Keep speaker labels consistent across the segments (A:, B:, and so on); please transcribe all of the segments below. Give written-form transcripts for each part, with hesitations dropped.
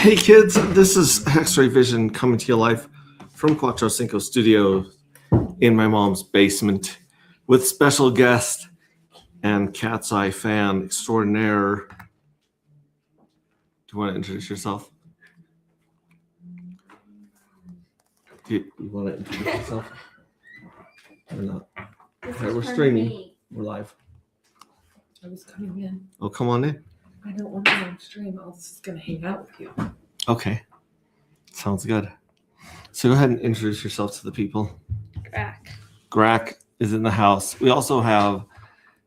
A: Hey kids, this is X-Ray Vision coming to you live from Cuatro Cinco Studio in my mom's basement with special guest and Cat's Eye fan extraordinaire. Do you want to introduce yourself? Do you want to introduce yourself? Or not? Okay, we're streaming. We're live.
B: I was coming in.
A: Oh, come on in.
B: I don't want to go on stream. I was just going to hang out with you.
A: Okay. Sounds good. So go ahead and introduce yourself to the people. Grack is in the house. We also have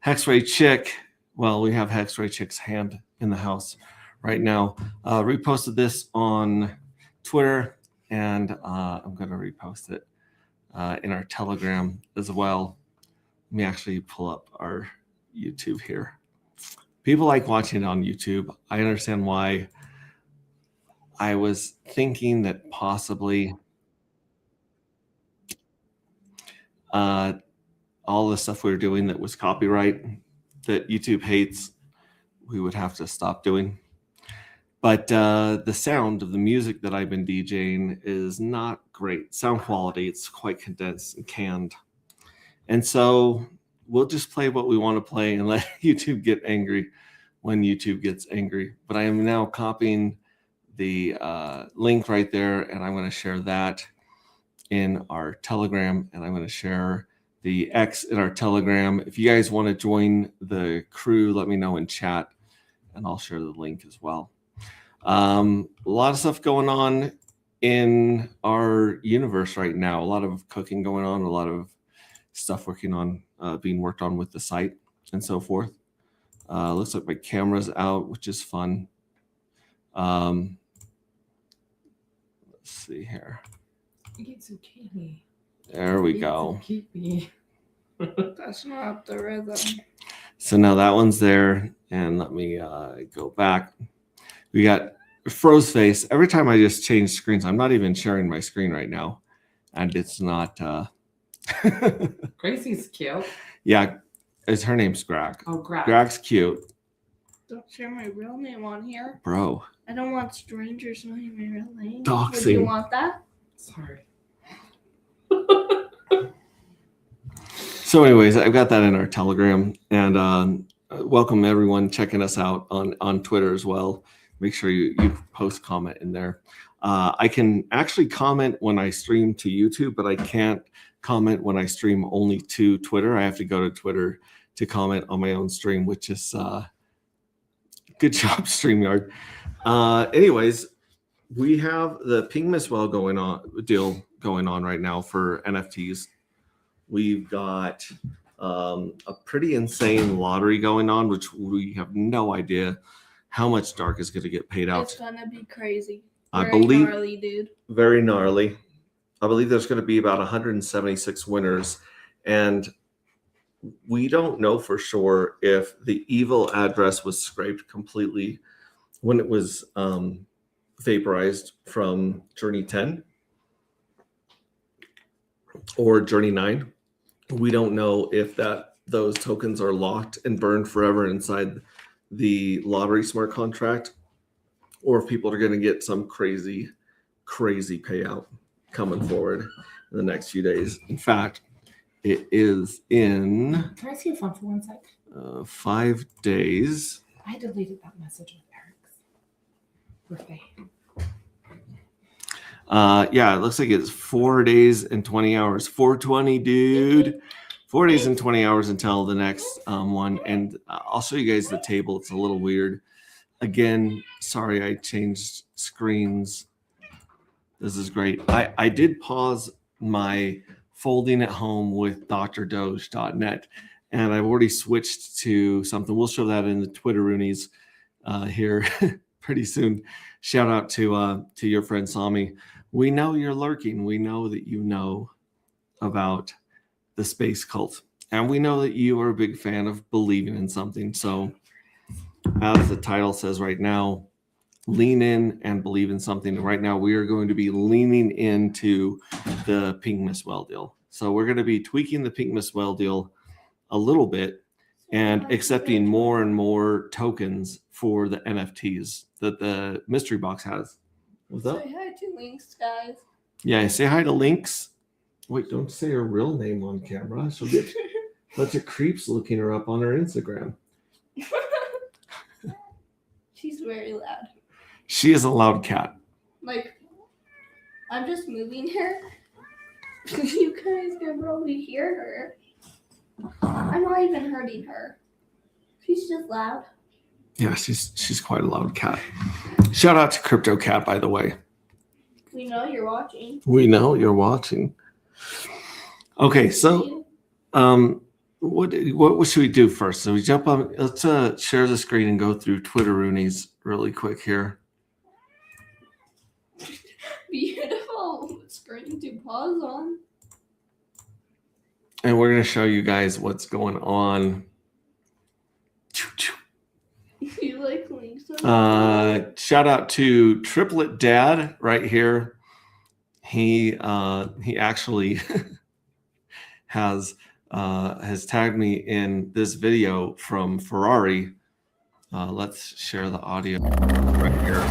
A: Hexray Chick. Well, we have Hexray Chick's hand in the house right now. Reposted this on Twitter, and I'm going to repost it in our Telegram as well. Let me actually pull up our YouTube here. People like watching it on YouTube. I understand why. I was thinking that possibly all the stuff we were doing that was copyright that YouTube hates, we would have to stop doing. But the sound of the music that I've been DJing is not great. Sound quality, it's quite condensed and canned. And so we'll just play what we want to play and let YouTube get angry when YouTube gets angry. But I am now copying the link right there, and I'm going to share that in our Telegram, and I'm going to share the X in our Telegram. If you guys want to join the crew, let me know in chat, and I'll share the link as well. A lot of stuff going on in our universe right now. A lot of cooking going on, a lot of stuff working on being worked on with the site and so forth. Looks like my camera's out, which is fun. Let's see here.
B: Eat zucchini.
A: There we go.
B: Zucchini.
C: That's not the rhythm.
A: So now that one's there, and let me go back. We got Froze Face. Every time I just change screens, I'm not even sharing my screen right now, and it's not.
B: Gracie's cute.
A: Yeah, her name's Grack.
B: Oh, Grack.
A: Grack's cute,
C: Don't share my real name on here.
A: bro.
C: I don't want strangers knowing my real name.
A: Doxing.
C: Would you want that?
B: Sorry.
A: So, anyways, I've got that in our Telegram, and welcome everyone checking us out on Twitter as well. Make sure you post comment in there. I can actually comment when I stream to YouTube, but I can't comment when I stream only to Twitter. I have to go to Twitter to comment on my own stream, which is good job, StreamYard. Anyways, we have the Ping Miss Well deal going on right now for NFTs. We've got a pretty insane lottery going on, which we have no idea how much Dark is going to get paid out.
C: It's gonna be crazy.
A: I
C: Very
A: believe
C: gnarly, dude.
A: very gnarly. I believe there's going to be about 176 winners, and we don't know for sure if the evil address was scraped completely when it was vaporized from Journey 10 or Journey 9. We don't know if those tokens are locked and burned forever inside the lottery smart contract, or if people are going to get some crazy payout coming forward in the next few days. In fact, it is in
B: Can I see your phone for 1 sec?
A: 5 days.
B: I deleted that message with Eric's birthday.
A: Yeah, it looks like it's 4 days and 20 hours. 420, dude. 4 days and 20 hours until the next one. And I'll show you guys the table. It's a little weird. Again, sorry I changed screens. This is great. I did pause my folding at home with drdoge.net, and I've already switched to something. We'll show that in the Twitteroonies here pretty soon. Shout out to your friend Sami. We know you're lurking. We know that you know about the space cult, and we know that you are a big fan of believing in something. So as the title says right now, lean in and believe in something. Right now, we are going to be leaning into the Ping Miss Well deal. So we're going to be tweaking the Ping Miss Well deal a little bit and accepting more and more tokens for the NFTs that the mystery box has. What's up?
C: Say hi to Lynx, guys.
A: Yeah, say hi to Lynx. Wait, don't say her real name on camera. She'll get a bunch of creeps looking her up on her Instagram.
C: She's very loud.
A: She is a loud cat.
C: Like, I'm just moving her. You guys can probably hear her. I'm not even hurting her. She's just loud.
A: Yeah, she's quite a loud cat. Shout out to Crypto Cat, by the way.
C: We know you're watching.
A: We know you're watching. Okay, so what should we do first? So we jump on. Let's share the screen and go through Twitteroonies really quick here.
C: Beautiful screen to pause on.
A: And we're going to show you guys what's going on.
C: You like Lynx?
A: Shout out to Triplet Dad right here. He actually has tagged me in this video from Ferrari. Let's share the audio right here.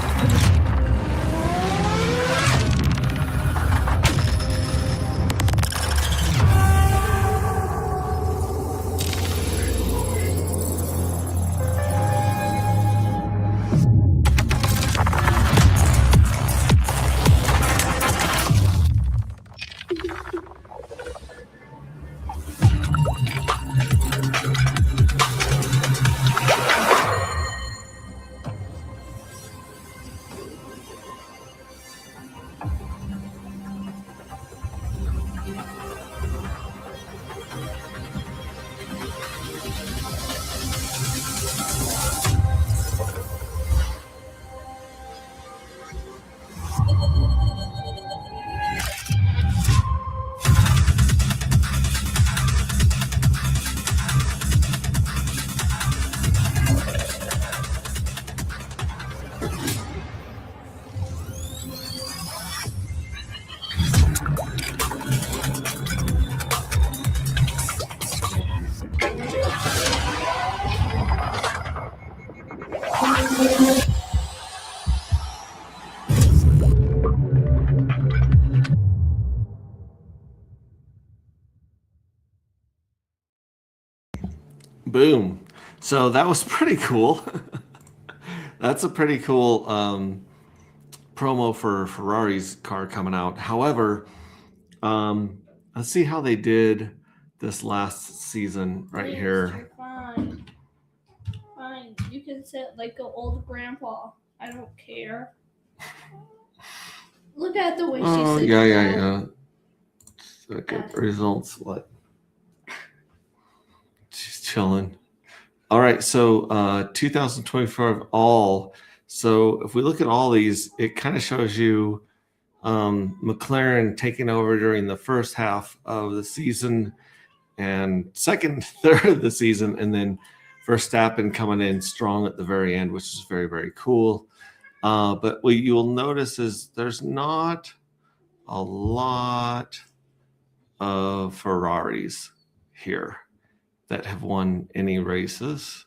A: Boom. So that was pretty cool. That's a pretty cool promo for Ferrari's car coming out. However, let's see how they did this last season right
C: Lynx,
A: here.
C: you're fine. Fine. You can sit like an old grandpa. I don't care. Look at the way she's
A: Oh,
C: sitting.
A: yeah. Second results. What? She's chilling. All right. So 2025 all. So if we look at all these, it kind of shows you McLaren taking over during the first half of the season and second, third of the season, and then Verstappen coming in strong at the very end, which is very, very cool. But what you'll notice is there's not a lot of Ferraris here that have won any races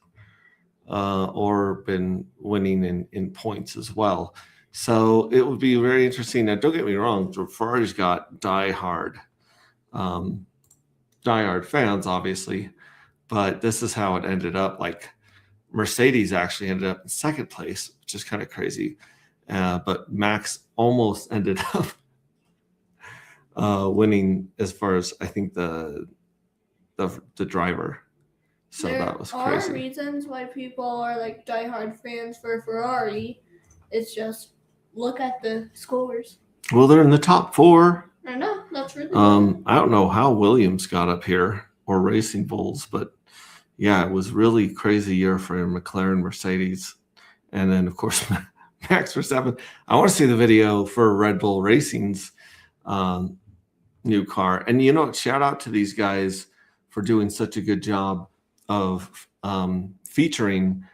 A: or been winning in points as well. So it would be very interesting. Now, don't get me wrong, Ferrari's got diehard fans, obviously, but this is how it ended up. Like Mercedes actually ended up in second place, which is kind of crazy. But Max almost ended up winning as far as I think the driver. So
C: there
A: that was
C: are
A: crazy.
C: reasons why people are like diehard fans for Ferrari. It's just look at the scores.
A: Well, they're in the top 4.
C: I know, that's really
A: I don't know how Williams got up here or Racing Bulls, but yeah, it was really crazy year for McLaren, Mercedes, and then of course Max Verstappen. I want to see the video for Red Bull Racing's new car. And you know, shout out to these guys for doing such a good job of featuring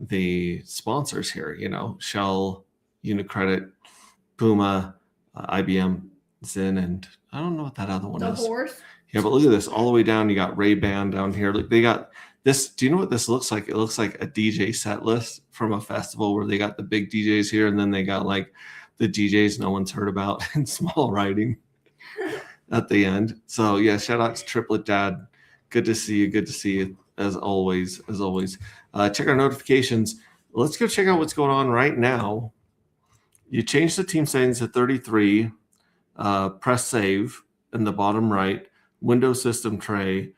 A: the sponsors here. You know, Shell, Unicredit, Puma, IBM, Zen, and I don't know what that other one
C: the
A: is.
C: horse.
A: Yeah, but look at this. All the way down, you got Ray-Ban down here. Look, they got this. Do you know what this looks like? It looks like a DJ set list from a festival where they got the big DJs here, and then they got like the DJs no one's heard about in small writing at the end. So yeah, shout out to Triplet Dad. Good to see you. Good to see you as always. As always, check our notifications. Let's go check out what's going on right now. You change the team settings to 33. Press save in the bottom right. Windows system tray.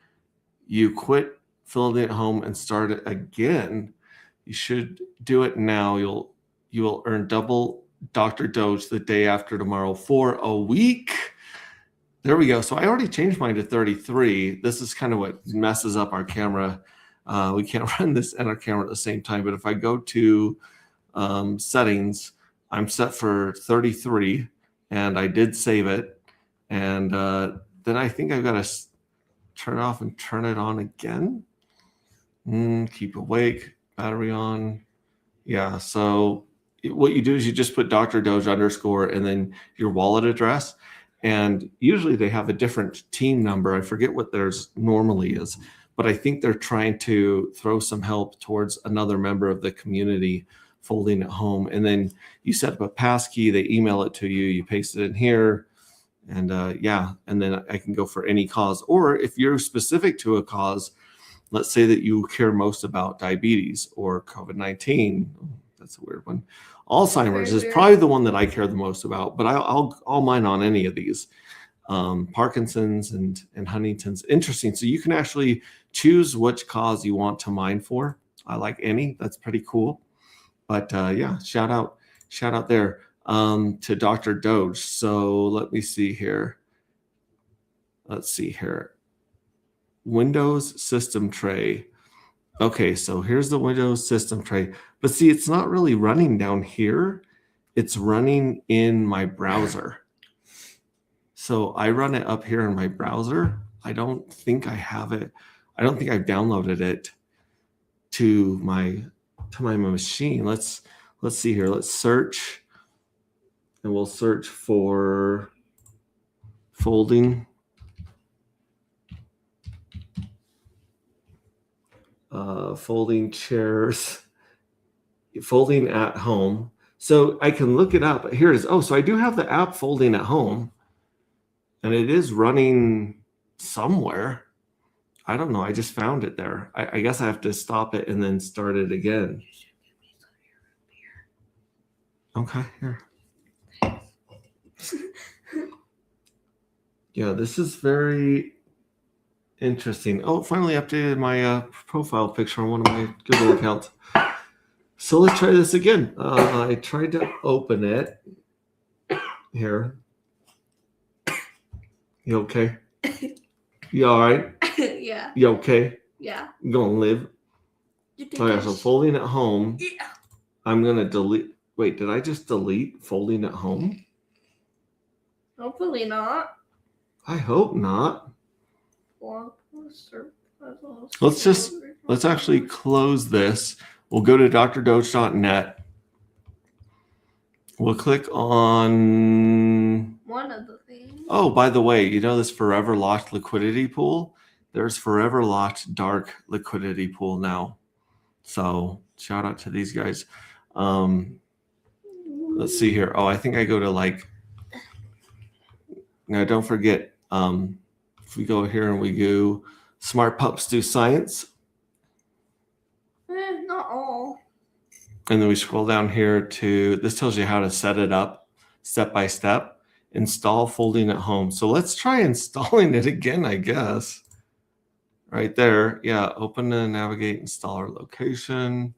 A: You quit filling it home and start it again. You should do it now. You will earn double Dr. Doge the day after tomorrow for a week. There we go. So I already changed mine to 33. This is kind of what messes up our camera. We can't run this and our camera at the same time. But if I go to settings, I'm set for 33, and I did save it. And then I think I've got to turn it off and turn it on again. Keep awake, battery on. Yeah, so what you do is you just put Dr. Doge underscore and then your wallet address. And usually they have a different team number. I forget what theirs normally is, but I think they're trying to throw some help towards another member of the community folding at home. And then you set up a passkey, they email it to you, you paste it in here, and and then I can go for any cause. Or if you're specific to a cause, let's say that you care most about diabetes or COVID-19. That's a weird one. Alzheimer's is probably the one that I care the most about, but I'll mine on any of these. Parkinson's and Huntington's. Interesting. So you can actually choose which cause you want to mine for. I like any. That's pretty cool. But shout out there to Dr. Doge. So let me see here. Let's see here. Windows system tray. Okay, so here's the Windows system tray. But see, it's not really running down here. It's running in my browser. So I run it up here in my browser. I don't think I have it. I don't think I've downloaded it to my machine. Let's see here. Let's search, and we'll search for folding. Folding chairs, folding at home. So I can look it up. Here it is. Oh, so I do have the app Folding at Home, and it is running somewhere. I don't know. I just found it there. I guess I have to stop it and then start it again. Okay, here. Yeah, this is very interesting. Oh, finally updated my profile picture on one of my Google accounts. So let's try this again. I tried to open it. Here. You okay? You all right?
C: Yeah.
A: You okay?
C: Yeah.
A: You gonna live? Okay, so folding at home.
C: Yeah.
A: I'm gonna delete. Wait, did I just delete folding at home?
C: Hopefully not.
A: I hope not. Let's actually close this. We'll go to drdoge.net. We'll click on
C: one of the things.
A: Oh, by the way, you know this Forever Locked liquidity pool? There's Forever Locked Dark liquidity pool now. So shout out to these guys. Let's see here. Oh, I think I go to now don't forget, if we go here and we go Smart Pups Do Science.
C: Not all.
A: And then we scroll down here to, this tells you how to set it up step by step. Install Folding at Home. So let's try installing it again, I guess. Right there. Yeah, open and navigate installer location.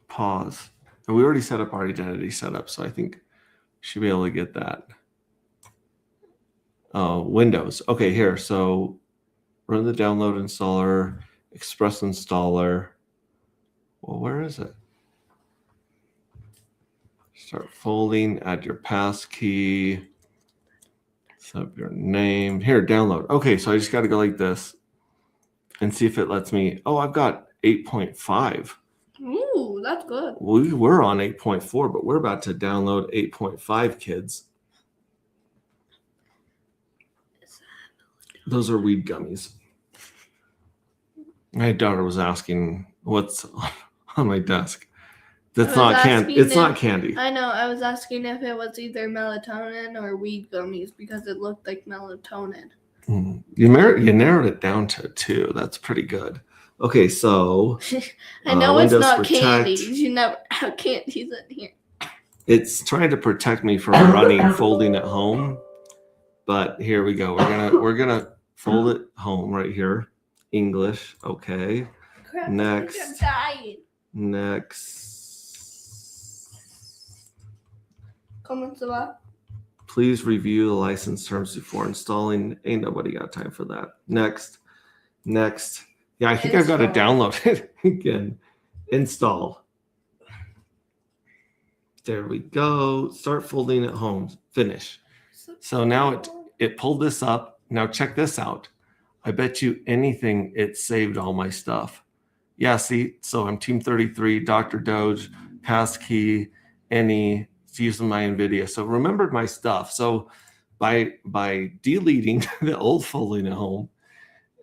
A: Pause. And we already set up our identity setup, so I think we should be able to get that. Windows. Okay, here. So run the download installer, Express installer. Well, where is it? Start folding, add your passkey, set up your name. Here, download. Okay, so I just got to go like this and see if it lets me. Oh, I've got 8.5.
C: Ooh, that's good.
A: We were on 8.4, but we're about to download 8.5, kids. Those are weed gummies. My daughter was asking what's on my desk. That's
C: I was
A: not candy.
C: asking
A: It's not
C: if-
A: candy.
C: I know. I was asking if it was either melatonin or weed gummies because it looked like melatonin.
A: You narrowed it down to 2. That's pretty good. Okay, so
C: I know it's
A: Windows
C: not
A: Protect.
C: candies. You never have candies in here.
A: it's trying to protect me from running folding at home. But here we go. We're gonna fold it home right here. English. Okay.
C: Crap,
A: Next.
C: I'm dying.
A: Next.
C: Comment below.
A: Please review the license terms before installing. Ain't nobody got time for that. Next. Yeah, I think I've got to
C: Install.
A: download it again. Install. There we go. Start folding at home. Finish. So now it pulled this up. Now check this out. I bet you anything it saved all my stuff. Yeah, see, so I'm Team 33, Dr. Doge, passkey, any, it's using my NVIDIA. So remembered my stuff. So by deleting the old folding at home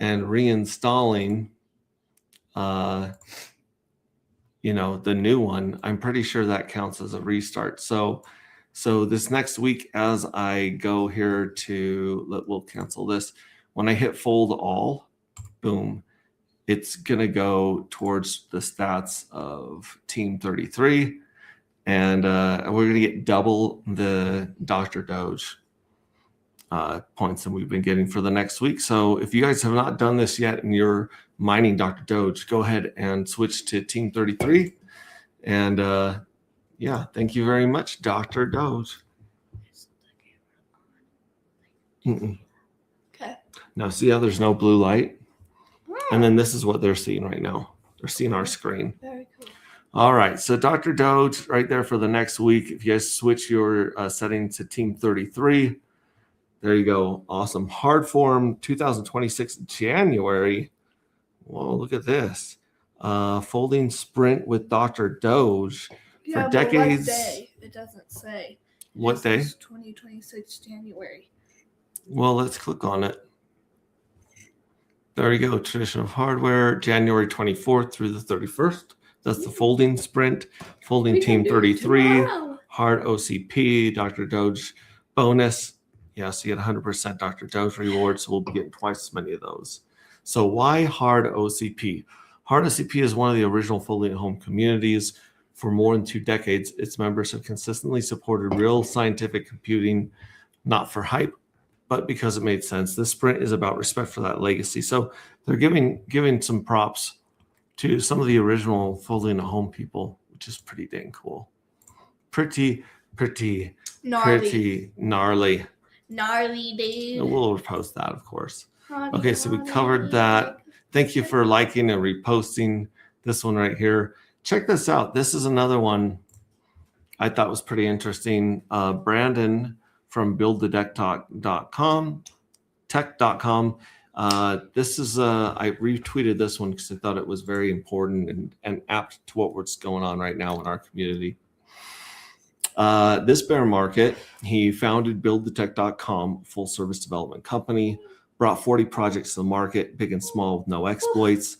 A: and reinstalling the new one, I'm pretty sure that counts as a restart. So this next week, as I go here we'll cancel this. When I hit fold all, boom, it's going to go towards the stats of Team 33. And we're going to get double the Dr. Doge points that we've been getting for the next week. So if you guys have not done this yet and you're mining Dr. Doge, go ahead and switch to Team 33. And yeah, thank you very much, Dr. Doge.
C: Okay.
A: Now see how there's no blue light? And then this is what they're seeing right now. They're seeing our screen.
C: Very cool.
A: All right, so Dr. Doge right there for the next week. If you guys switch your settings to Team 33, there you go. Awesome. Hard form 2026 January. Whoa, look at this. Folding sprint with Dr. Doge
C: Yeah,
A: for
C: but
A: decades.
C: what day? It doesn't say.
A: What day?
C: 2026 January.
A: Well, let's click on it. There you go. Tradition of hardware, January 24th through the 31st. That's the folding sprint. Folding
C: We
A: Team
C: can do it
A: 33.
C: tomorrow.
A: Hard OCP, Dr. Doge bonus. Yes, you get 100% Dr. Doge rewards, so we'll be getting twice as many of those. So why hard OCP? Hard OCP is one of the original folding at home communities. For more than 2 decades, its members have consistently supported real scientific computing, not for hype, but because it made sense. This sprint is about respect for that legacy. So they're giving some props to some of the original folding at home people, which is pretty dang cool. Pretty gnarly.
C: Gnarly, dude.
A: We'll post that, of course. Okay, so we covered that. Thank you for liking and reposting this one right here. Check this out. This is another one I thought was pretty interesting. Brandon from buildthedeck.com, tech.com. This is, I retweeted this one because I thought it was very important and apt to what's going on right now in our community. This bear market, he founded buildthetech.com, full service development company, brought 40 projects to the market, big and small with no exploits,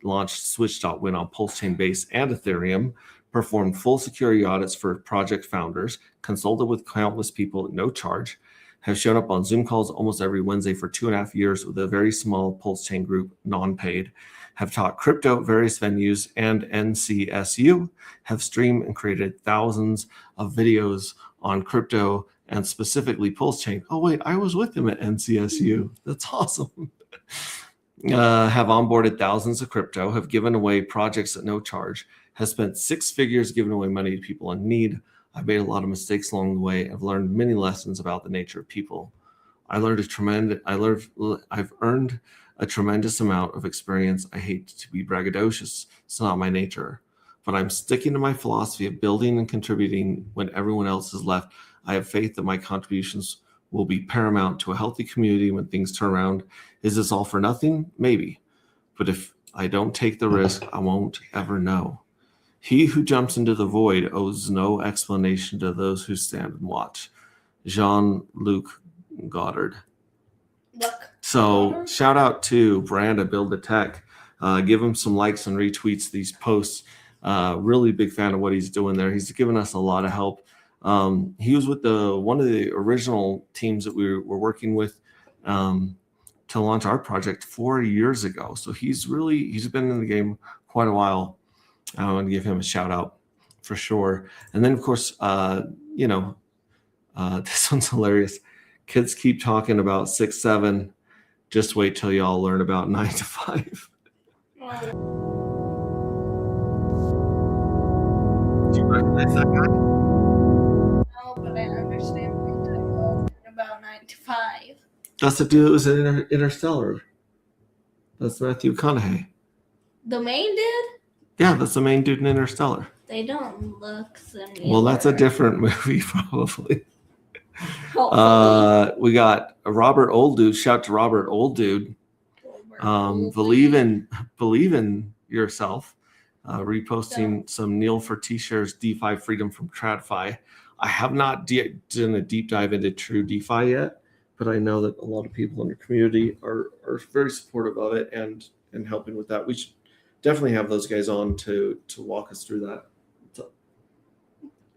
A: launched Switch.win on Pulsechain Base and Ethereum, performed full security audits for project founders, consulted with countless people at no charge, have shown up on Zoom calls almost every Wednesday for 2.5 years with a very small Pulsechain group, non-paid, have taught crypto at various venues and NCSU, have streamed and created thousands of videos on crypto and specifically Pulsechain. Oh wait, I was with him at NCSU. That's awesome. Have onboarded thousands of crypto, have given away projects at no charge, has spent 6 figures giving away money to people in need. I've made a lot of mistakes along the way. I've learned many lessons about the nature of people. I've earned a tremendous amount of experience. I hate to be braggadocious. It's not my nature. But I'm sticking to my philosophy of building and contributing when everyone else is left. I have faith that my contributions will be paramount to a healthy community when things turn around. Is this all for nothing? Maybe. But if I don't take the risk, I won't ever know. He who jumps into the void owes no explanation to those who stand and watch. Jean-Luc Godard.
C: Look.
A: So shout out to Branda Build the Tech Give him some likes and retweets these posts. Really big fan of what he's doing there. He's given us a lot of help. He was with one of the original teams that we were working with to launch our project 4 years ago. So he's been in the game quite a while. I want to give him a shout out for sure. And then of course, this one's hilarious. Kids keep talking about 6-7. Just wait till y'all learn about 9 to 5. Do you recognize that guy?
C: No, but I understand what you're talking about 9 to 5.
A: That's the dude that was in Interstellar. That's Matthew McConaughey.
C: The main dude?
A: Yeah, that's the main dude in Interstellar.
C: They don't look similar.
A: Well, that's a different movie, probably.
C: Hopefully.
A: We got Robert Olddude. Shout to Robert Olddude. Believe in yourself. Reposting some Neil for T-shirts DeFi freedom from TradFi. I have not done a deep dive into true DeFi yet, but I know that a lot of people in the community are very supportive of it and helping with that. We should definitely have those guys on to walk us through that.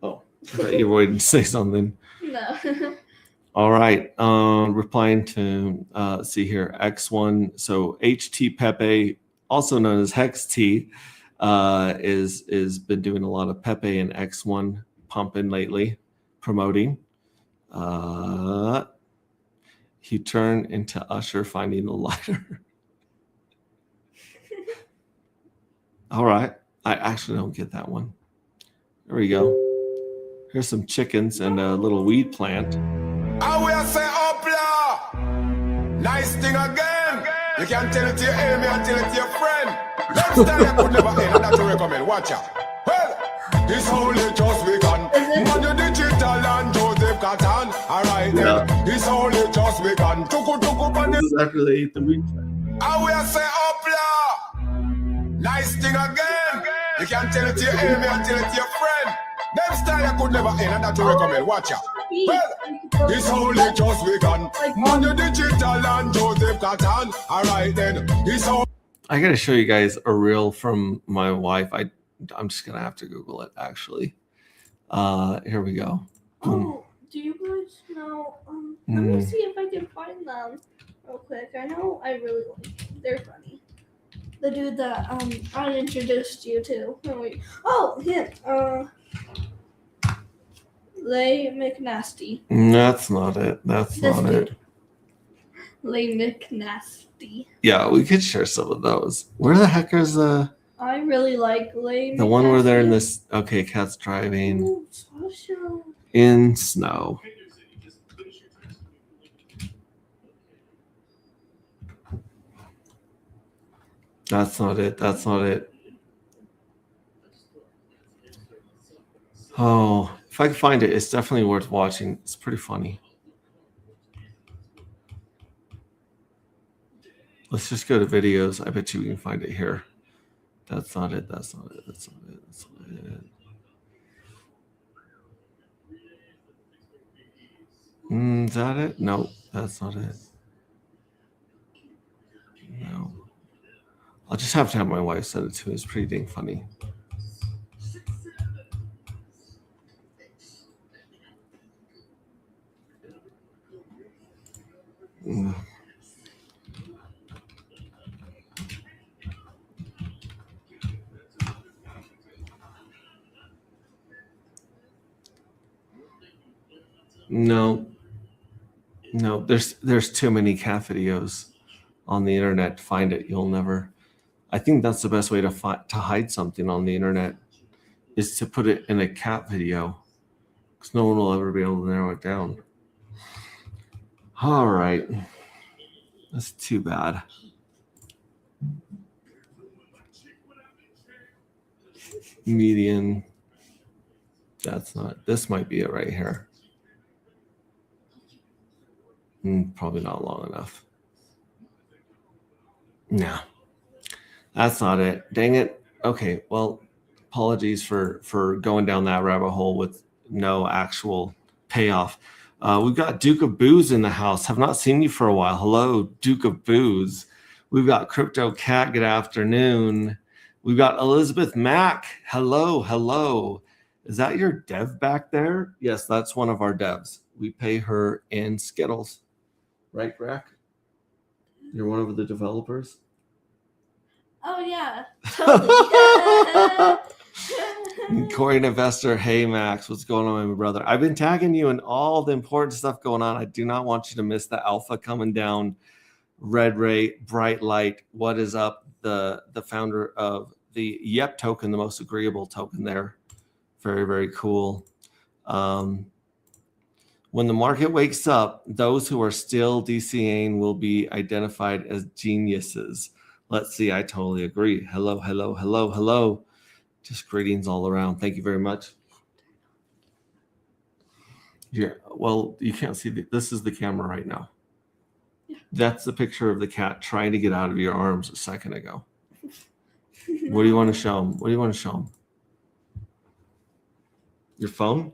A: I thought you were waiting to say something.
C: No.
A: All right. Replying to see here, X1. So HT Pepe, also known as Hex T, is been doing a lot of Pepe and X1 pumping lately, promoting. He turned into Usher finding the lighter. All right. I actually don't get that one. There we go. Here's some chickens and a little weed plant.
D: I will say up, nice thing again. You can tell it to your enemy and tell it to your friend. Next time you could never end, that to recommend. Watch out. Well, this only just begun. Manu Digital and Joseph Catan. Alright then, this only just begun.
A: This is after they ate the weed plant.
D: I will say up, nice thing again. You can tell it to your enemy and tell it to your friend. Next time you could never end, that to recommend. Watch out. Well, this only just begun. Manu Digital and Joseph Catan. Alright then, this only.
A: I gotta show you guys a reel from my wife. I'm just gonna have to Google it actually. Here we go.
C: Oh, do you guys know? Let me see if I can find them real quick. I know I really like them. They're funny. The dude that I introduced you to. Oh, him. Lay McNasty.
A: That's not it. That's
C: This
A: not
C: dude.
A: it.
C: Lay McNasty.
A: Yeah, we could share some of those. Where the heck is the
C: I really like Lay
A: the one where they're in
C: McNasty.
A: this? Okay, cat's driving
C: Ooh, Sasha.
A: in snow. That's not it. That's not it. Oh, if I can find it, it's definitely worth watching. It's pretty funny. Let's just go to videos. I bet you we can find it here. That's not it. That's not it. That's not it. That's not it. Is that it? No, that's not it. No. I'll just have to have my wife send it to me. It's pretty dang funny. Mm. No, there's too many cat videos on the internet to find it. You'll never. I think that's the best way to hide something on the internet is to put it in a cat video, because no one will ever be able to narrow it down. All right, that's too bad. Median. That's not. This might be it right here. Probably not long enough. No, that's not it. Dang it. Okay, well, apologies for going down that rabbit hole with no actual payoff. We've got Duke of Booze in the house. Have not seen you for a while. Hello, Duke of Booze. We've got Crypto Cat. Good afternoon. We've got Elizabeth Mack. Hello, hello. Is that your dev back there? Yes, that's one of our devs. We pay her in Skittles. Right, Greg? You're one of the developers?
C: Oh yeah, totally.
A: Corey Investor, hey Max, what's going on, my brother? I've been tagging you in all the important stuff going on. I do not want you to miss the alpha coming down. Red Ray, Bright Light, what is up? The founder of the YEP token, the most agreeable token there. Very, very cool. When the market wakes up, those who are still DCAing will be identified as geniuses. Let's see, I totally agree. Hello, hello, hello, hello. Just greetings all around. Thank you very much. Yeah, well, you can't see this is the camera right now.
C: Yeah.
A: That's the picture of the cat trying to get out of your arms a second ago. What do you want to show them? What do you want to show them? Your phone?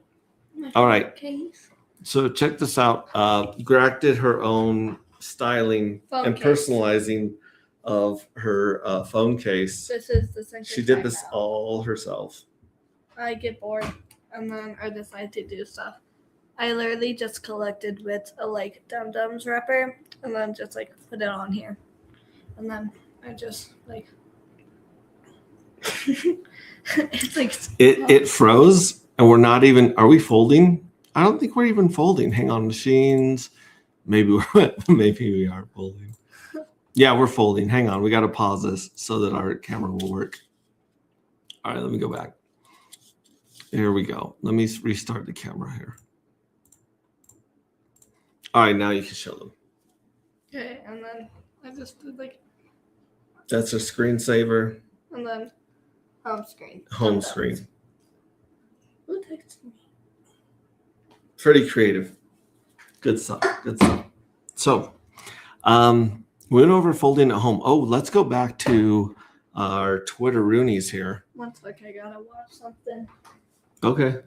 A: All right.
C: Case.
A: So check this out. Grack did her own styling
C: Phone
A: and
C: case.
A: personalizing of her phone case.
C: This is the second
A: She did
C: time
A: this
C: now.
A: all herself.
C: I get bored, and then I decide to do stuff. I literally just collected with a like Dum Dums wrapper, and then just like put it on here, and then I just like it's like
A: It froze, and we're not even. Are we folding? I don't think we're even folding. Hang on, machines. Maybe we are folding. Yeah, we're folding. Hang on, we got to pause this so that our camera will work. All right, let me go back. Here we go. Let me restart the camera here. All right, now you can show them.
C: okay, and then I just did like,
A: That's a screensaver,
C: and then home screen.
A: home
C: Dum Dums.
A: screen.
C: Who texted me?
A: Pretty creative. Good stuff. Good stuff. So, we went over folding at home. Oh, let's go back to our Twitter Roonies here.
C: One sec, I gotta watch something.
A: Okay.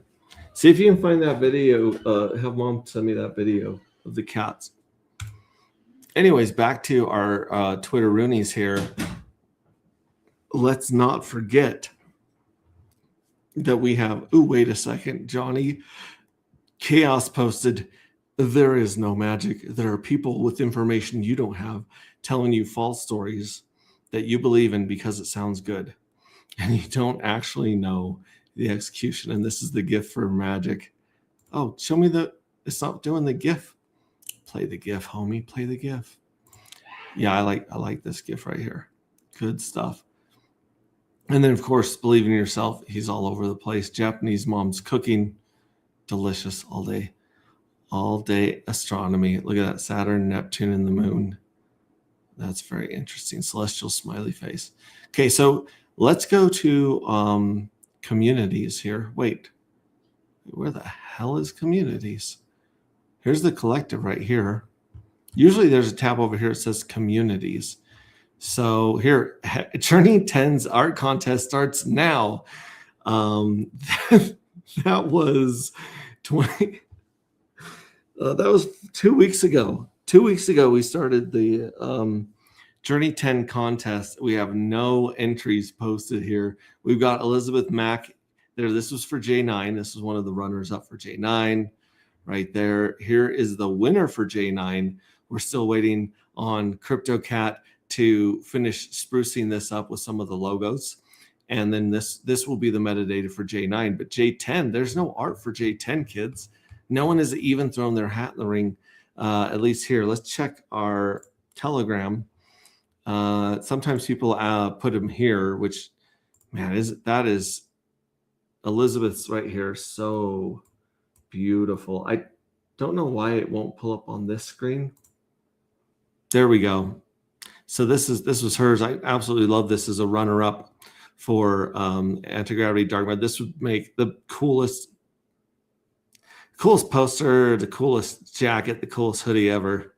A: See if you can find that video. Have mom send me that video of the cats. Anyways, back to our Twitter Roonies here. Let's not forget that we have. Oh, wait a second. Johnny Chaos posted, there is no magic. There are people with information you don't have telling you false stories that you believe in because it sounds good. And you don't actually know the execution. And this is the GIF for magic. Oh, show me it's not doing the GIF. Play the GIF, homie. Play the GIF. Yeah, I like this GIF right here. Good stuff. And then, of course, believe in yourself. He's all over the place. Japanese mom's cooking. Delicious all day. All day astronomy. Look at that. Saturn, Neptune, and the moon. That's very interesting. Celestial smiley face. Okay, so let's go to communities here. Wait, where the hell is communities? Here's the collective right here. Usually there's a tab over here that says communities. So here, Journey 10's art contest starts now. That was 20. That was 2 weeks ago. 2 weeks ago, we started the Journey 10 contest. We have no entries posted here. We've got Elizabeth Mack there. This was for J9. This is one of the runners up for J9 right there. Here is the winner for J9. We're still waiting on CryptoCat to finish sprucing this up with some of the logos. And then this will be the metadata for J9. But J10, there's no art for J10, kids. No one has even thrown their hat in the ring, at least here. Let's check our Telegram. Sometimes people put them here, which, man, that is Elizabeth's right here. So beautiful. I don't know why it won't pull up on this screen. There we go. So this was hers. I absolutely love this as a runner-up for Anti-Gravity Dark Mode. This would make the coolest poster, the coolest jacket, the coolest hoodie ever.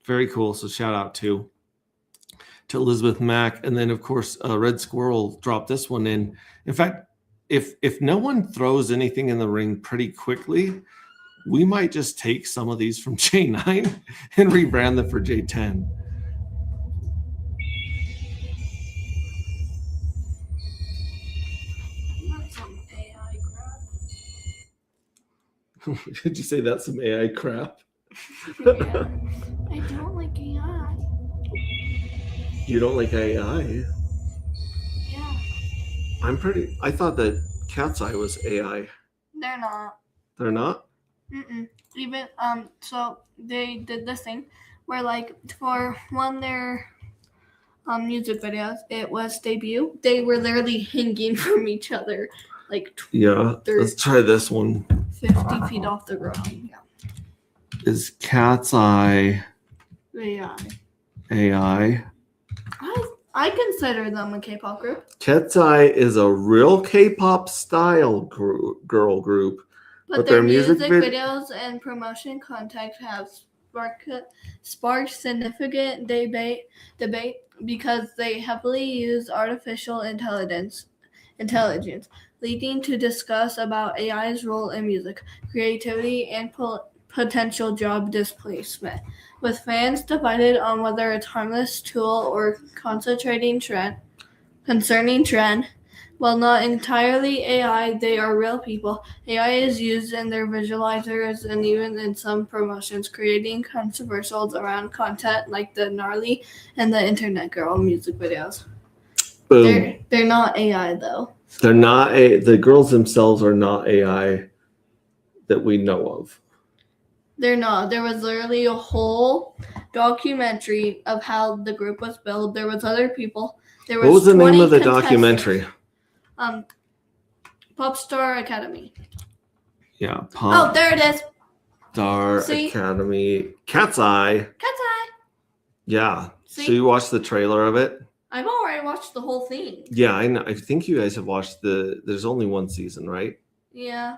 A: Very cool. So shout out to Elizabeth Mack. And then, of course, Red Squirrel dropped this one in. In fact, if no one throws anything in the ring pretty quickly, we might just take some of these from J9 and rebrand them for J10. Did you say that's some AI crap?
C: Yeah. I don't like AI.
A: You don't like AI?
C: Yeah.
A: I thought that Cat's Eye was AI.
C: They're not.
A: They're not?
C: Mm-mm. Even so they did this thing where like for one their music videos, it was debut. They were literally hanging from each other, like
A: Yeah.
C: They're-
A: Let's try this one.
C: 50 feet off the ground. Yeah.
A: Is Cat's Eye
C: Yeah.
A: AI?
C: I consider them a K-pop group,
A: Cat's Eye is a real K-pop style girl group.
C: but
A: But
C: their
A: their music
C: music
A: vid-
C: videos and promotion content have sparked significant debate because they heavily use artificial intelligence, leading to discuss about AI's role in music, creativity, and potential job displacement, with fans divided on whether it's harmless tool or concerning trend. While not entirely AI, they are real people. AI is used in their visualizers and even in some promotions, creating controversials around content like the Gnarly and the Internet Girl music videos.
A: Boom.
C: They're not AI though.
A: They're not the girls themselves are not AI that we know of.
C: They're not. There was literally a whole documentary of how the group was built. There was other people. There
A: What was the name
C: 20
A: of the
C: contestants.
A: documentary?
C: Pop Star Academy.
A: Yeah,
C: Oh,
A: Pop
C: there it is.
A: Star
C: See?
A: Academy. Cat's Eye.
C: Cat's Eye.
A: Yeah. So
C: See?
A: you watched the trailer of it?
C: I've already watched the whole thing.
A: Yeah, I know. I think you guys have watched there's only one season, right?
C: Yeah.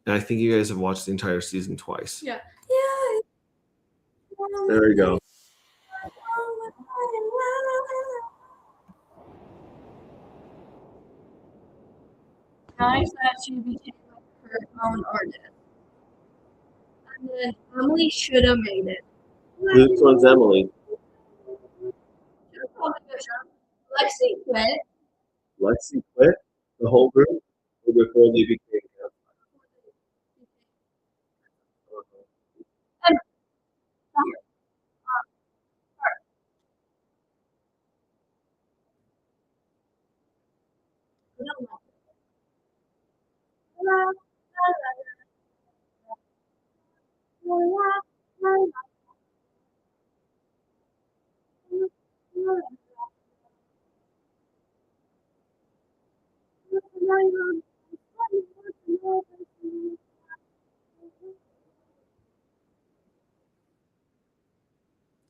A: And I think you guys have watched the entire season twice.
C: Yeah.
A: There we go.
C: Nice that she became her own artist. And then Emily should have made it.
A: This one's Emily.
C: Lexi quit.
A: Lexi quit the whole group before they became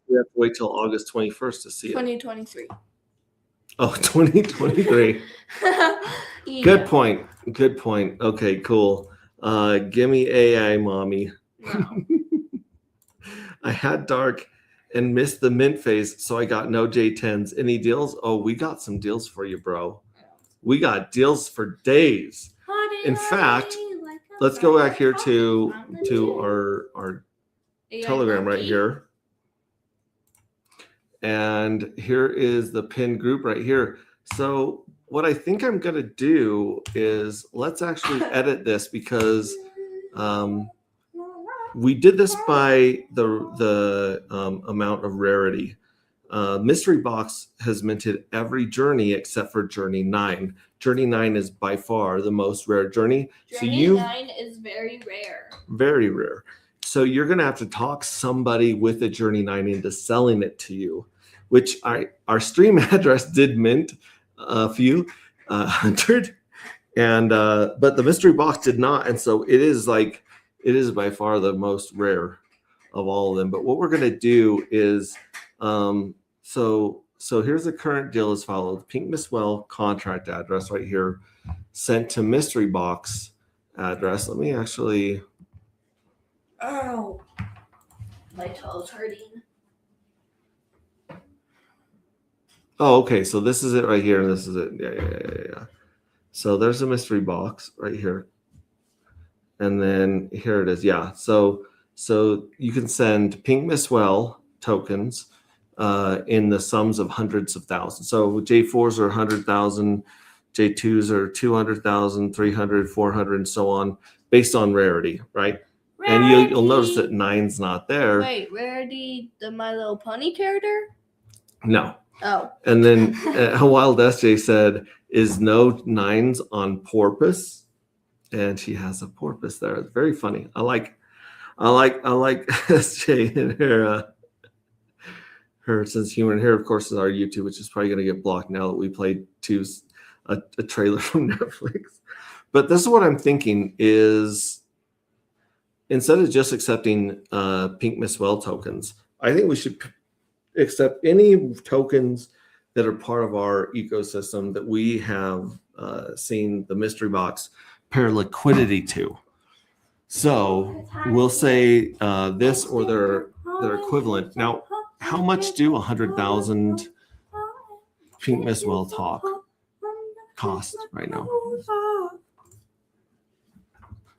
A: We have to wait till August 21st to see it.
C: 2023.
A: Oh, 2023.
C: Yeah.
A: Good point. Good point. Okay, cool. Gimme AI, mommy.
C: No.
A: I had dark and missed the mint phase, so I got no J10s. Any deals? Oh, we got some deals for you, bro. We got deals for days. In fact, let's go back here to our Telegram right here. And here is the pinned group right here. So what I think I'm going to do is let's actually edit this because we did this by the amount of rarity. Mystery Box has minted every journey except for Journey 9. Journey 9 is by far the most rare journey.
C: Journey 9 is very rare.
A: Very rare. So you're going to have to talk somebody with a Journey 9 into selling it to you, which our stream address did mint a few 100, and but the mystery box did not, and so it is by far the most rare of all of them. But what we're going to do is so here's the current deal as follows: Pink Miss Well contract address right here, sent to mystery box address. Let me actually.
C: Oh, my toe's hurting.
A: Oh, okay. So this is it right here, and this is it. Yeah. So there's a mystery box right here, and then here it is. Yeah. So you can send Pink Miss Well tokens in the sums of hundreds of thousands. So J4s are 100,000, J2s are 200,000, 300, 400, and so on, based on rarity, right? And you'll notice that 9's not there.
C: Wait, Rarity, the My Little Pony character?
A: No.
C: Oh.
A: And then Wild SJ said, is no 9s on porpoise? And she has a porpoise there. It's very funny. I like SJ and her sense of humor. And here, of course, is our YouTube, which is probably going to get blocked now that we played a trailer from Netflix. But this is what I'm thinking is, instead of just accepting Pink Miss Well tokens, I think we should accept any tokens that are part of our ecosystem that we have seen the mystery box pair liquidity to. So we'll say this or their equivalent. Now, how much do 100,000 Pink Miss Well talk cost right now?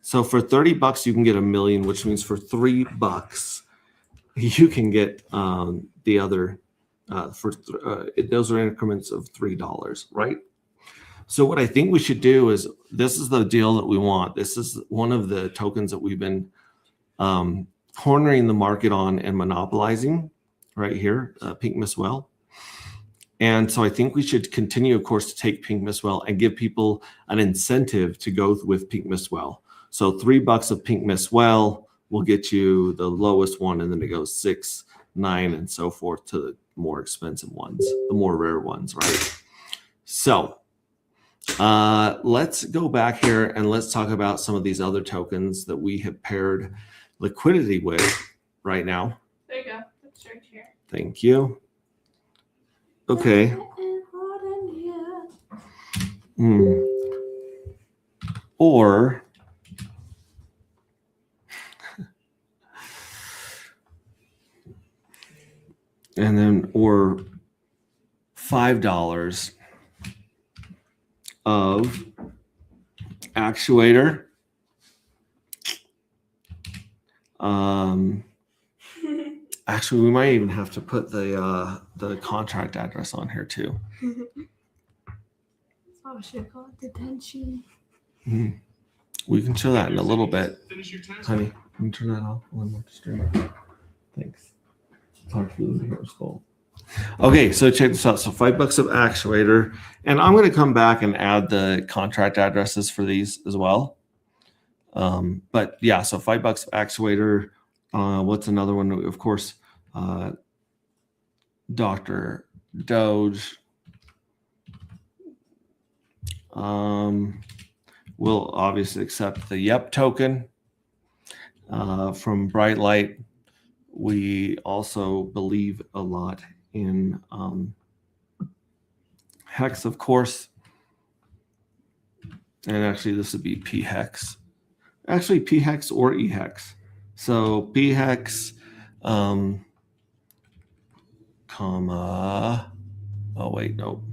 A: So for $30, you can get 1 million, which means for $3, you can get the other. Those are increments of $3, right? So what I think we should do is, this is the deal that we want. This is one of the tokens that we've been cornering the market on and monopolizing right here, Pink Miss Well. And so I think we should continue, of course, to take Pink Miss Well and give people an incentive to go with Pink Miss Well. So $3 of Pink Miss Well will get you the lowest one, and then it goes 6, 9, and so forth to the more expensive ones, the more rare ones, right? So let's go back here and let's talk about some of these other tokens that we have paired liquidity with right now.
B: There you go. That's right here.
A: Thank you. Okay. Or and then or $5 of actuator. Actually, we might even have to put the contract address on here too.
C: Oh, should call it detention.
A: We can show that in a little bit. Honey, can you turn that off? One more streamer. Thanks. It's hard for them to hear us call. Okay, so check this out. So $5 of actuator, and I'm going to come back and add the contract addresses for these as well. But yeah, so $5 of actuator. What's another one? Of course, Dr. Doge. We'll obviously accept the Yep token from Bright Light. We also believe a lot in Hex, of course. And actually, this would be P-Hex. Actually, P-Hex or E-Hex. So P-Hex, comma, oh wait, nope.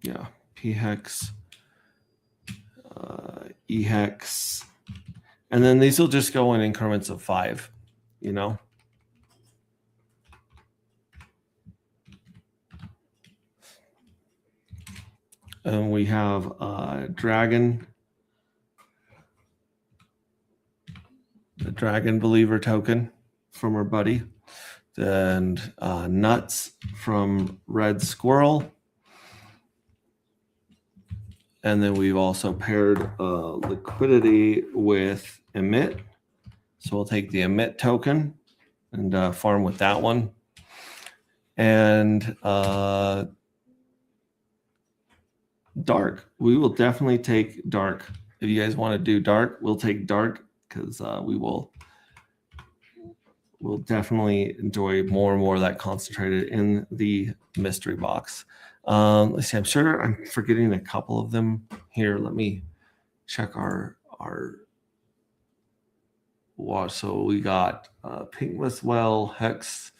A: Yeah, P-Hex, E-Hex, and then these will just go in increments of 5, you know? And we have Dragon, the Dragon Believer token from our buddy, and Nuts from Red Squirrel. And then we've also paired liquidity with Emit. So we'll take the Emit token and farm with that one. And Dark. We will definitely take Dark. If you guys want to do Dark, we'll take Dark, because we'll definitely enjoy more and more of that concentrated in the mystery box. Let's see. I'm sure I'm forgetting a couple of them here. Let me check our watch. So we got Pink Miss Well, Hex,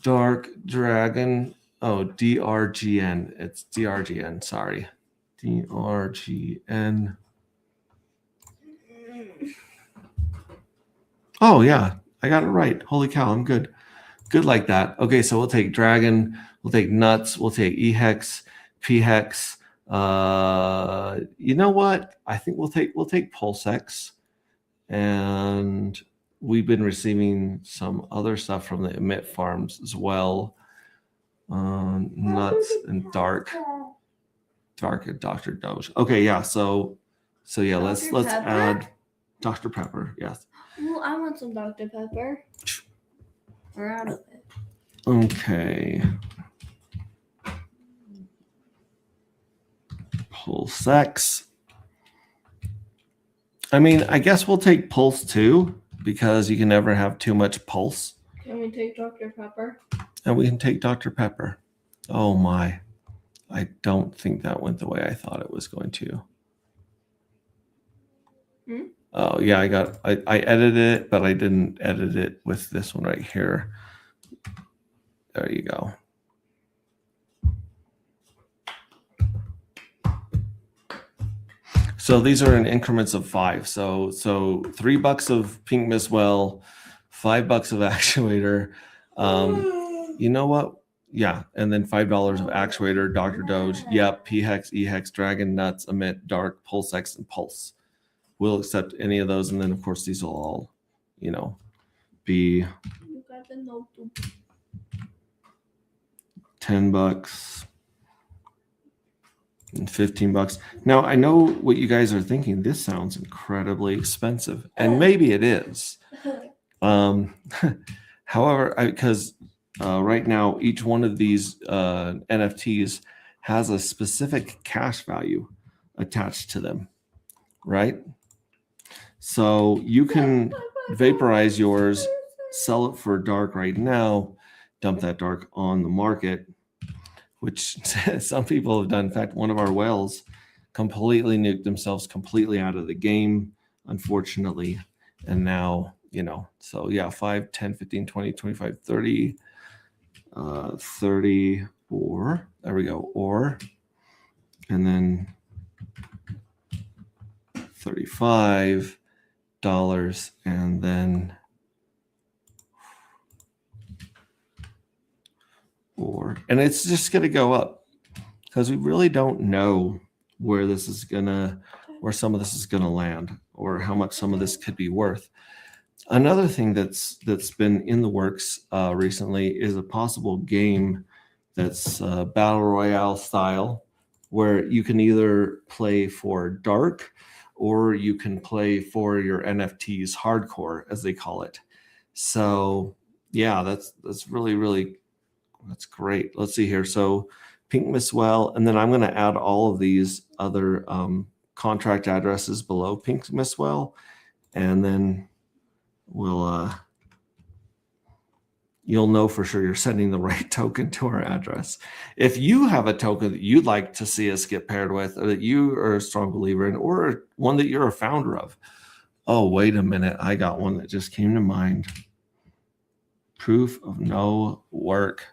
A: Dark, Dragon. Oh, DRGN. It's DRGN. Sorry, DRGN. Oh yeah, I got it right. Holy cow, I'm good. Good like that. Okay, so we'll take Dragon. We'll take Nuts. We'll take E-Hex, PHEX. You know what? I think we'll take PulseX, and we've been receiving some other stuff from the Emit farms as well. Nuts and dark and Dr. Doge. Okay, yeah. So yeah, let's
C: Dr. Pepper?
A: add Dr. Pepper. Yes.
C: Well, I want some Dr. Pepper. We're out of it.
A: Okay. PulseX. I mean, I guess we'll take Pulse too, because you can never have too much Pulse.
C: Can we take Dr. Pepper?
A: And we can take Dr. Pepper. Oh my. I don't think that went the way I thought it was going to. Oh yeah, I edited it, but I didn't edit it with this one right here. There you go. So these are in increments of 5. So $3 of Pink Mistwell, $5 of actuator. You know what? Yeah, and then $5 of actuator, Dr. Doge, yep, PHEX, EHEX, Dragon, Nuts, Emit, Dark, PulseX, and Pulse. We'll accept any of those, and then of course these will all, be
C: You got the notebook.
A: $10 and $15. Now I know what you guys are thinking. This sounds incredibly expensive, and maybe it is. However, because right now each one of these NFTs has a specific cash value attached to them, right? So you can vaporize yours, sell it for dark right now, dump that dark on the market, which some people have done. In fact, one of our whales completely nuked themselves completely out of the game, unfortunately. And now, so yeah, 5, 10, 15, 20, 25, 30, 30, or there we go, or, and then $35, and then or, and it's just going to go up because we really don't know where some of this is gonna land, or how much some of this could be worth. Another thing that's been in the works recently is a possible game that's battle royale style, where you can either play for dark or you can play for your NFTs hardcore, as they call it. So yeah, that's really that's great. Let's see here. So Pink Mistwell, and then I'm going to add all of these other contract addresses below Pink Mistwell, and then you'll know for sure you're sending the right token to our address. If you have a token that you'd like to see us get paired with, or that you are a strong believer in, or one that you're a founder of. Oh, wait a minute. I got one that just came to mind. Proof of no work.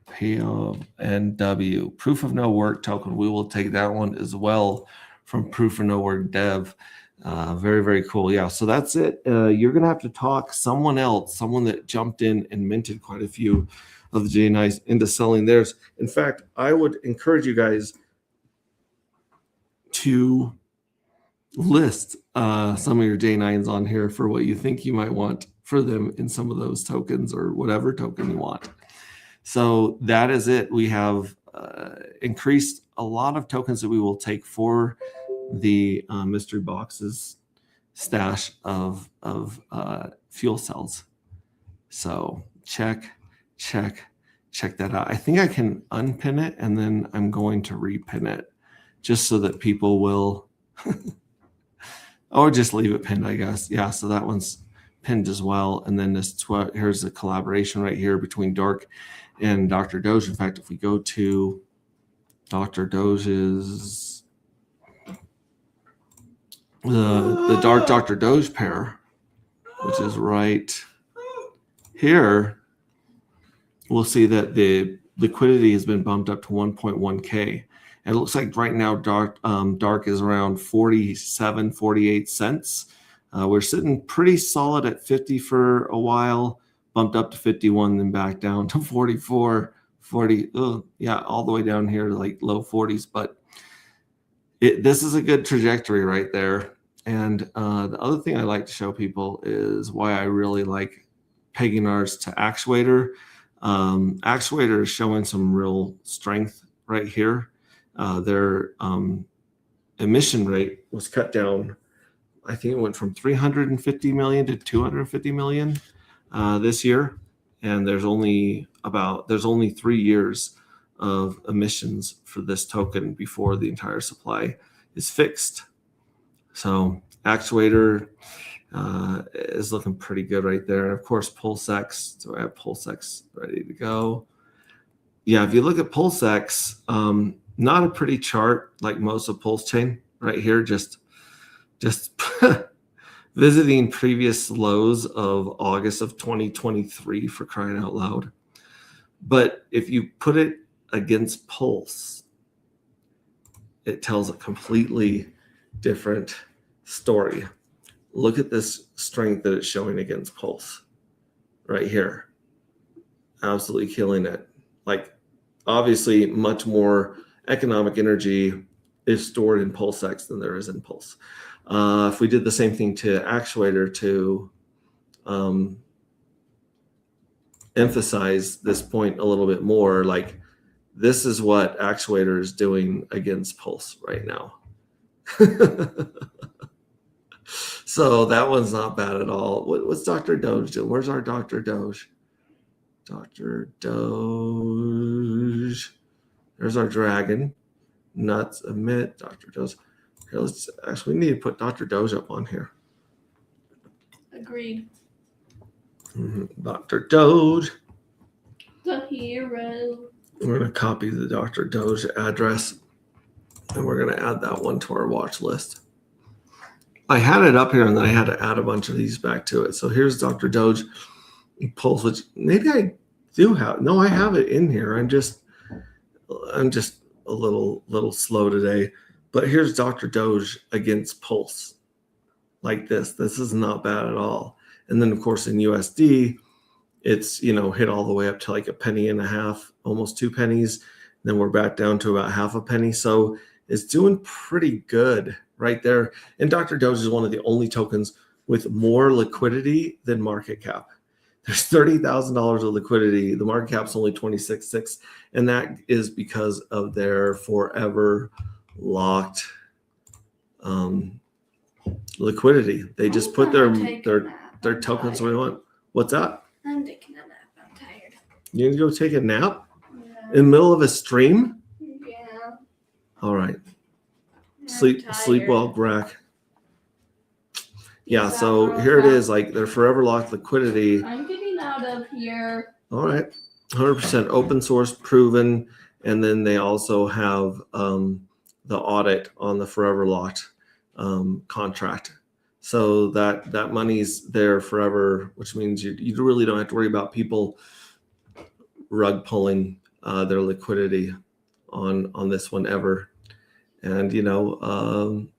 A: PONW. Proof of no work token. We will take that one as well from Proof of no work dev. Very, very cool. Yeah, so that's it. You're going to have to talk someone that jumped in and minted quite a few of the J9s into selling theirs. In fact, I would encourage you guys to list some of your J9s on here for what you think you might want for them in some of those tokens, or whatever token you want. So that is it. We have increased a lot of tokens that we will take for the mystery boxes stash of fuel cells. So check that out. I think I can unpin it, and then I'm going to repin it just so that people will or just leave it pinned, I guess. Yeah, so that one's pinned as well. And then here's a collaboration right here between Dark and Dr. Doge. In fact, if we go to Dr. Doge's the Dark Dr. Doge pair, which is right here, we'll see that the liquidity has been bumped up to 1.1K. And it looks like right now Dark is around 47, 48 cents. We're sitting pretty solid at 50 for a while, bumped up to 51, then back down to 44, 40. Oh, yeah, all the way down here to like low 40s. But this is a good trajectory right there. And the other thing I like to show people is why I really like pegging ours to actuator. Actuator is showing some real strength right here. Their emission rate was cut down. I think it went from 350 million to 250 million this year, and there's only 3 years of emissions for this token before the entire supply is fixed. So actuator is looking pretty good right there. And of course, PulseX. So I have PulseX ready to go. Yeah, if you look at PulseX, not a pretty chart like most of PulseChain right here. Just visiting previous lows of August of 2023 for crying out loud. But if you put it against Pulse, it tells a completely different story. Look at this strength that it's showing against Pulse right here. Absolutely killing it. Like, obviously, much more economic energy is stored in PulseX than there is in Pulse. If we did the same thing to actuator to emphasize this point a little bit more, like this is what actuator is doing against Pulse right now. So that one's not bad at all. What's Dr. Doge doing? Where's our Dr. Doge? Dr. Doge. There's our dragon. Nuts emit. Dr. Doge. Here, let's actually need to put Dr. Doge up on here.
C: Agreed.
A: Dr. Doge.
C: The hero.
A: We're going to copy the Dr. Doge address and we're going to add that one to our watch list. I had it up here and then I had to add a bunch of these back to it. So here's Dr. Doge Pulse, which maybe I do have. No, I have it in here. I'm just a little slow today. But here's Dr. Doge against Pulse like this. This is not bad at all. And then of course in USD, it's, hit all the way up to like a penny and a half, almost 2 pennies. Then we're back down to about half a penny. So it's doing pretty good right there. And Dr. Doge is one of the only tokens with more liquidity than market cap. There's $30,000 of liquidity. The market cap's only 26.6, and that is because of their forever locked liquidity. They just put their tokens where they want. What's that?
C: I'm taking a nap. I'm tired.
A: You gonna go take a nap
C: Yeah.
A: in the middle of a stream?
C: Yeah.
A: All right.
C: I'm
A: Sleep
C: tired.
A: well, Grack. Yeah,
C: Peace
A: so
C: out,
A: here it
C: Rosa.
A: is, like their forever locked liquidity.
C: I'm getting out of here.
A: All right. 100% open source proven. And then they also have the audit on the forever locked contract. So that money's there forever, which means you really don't have to worry about people rug pulling their liquidity on this one ever. And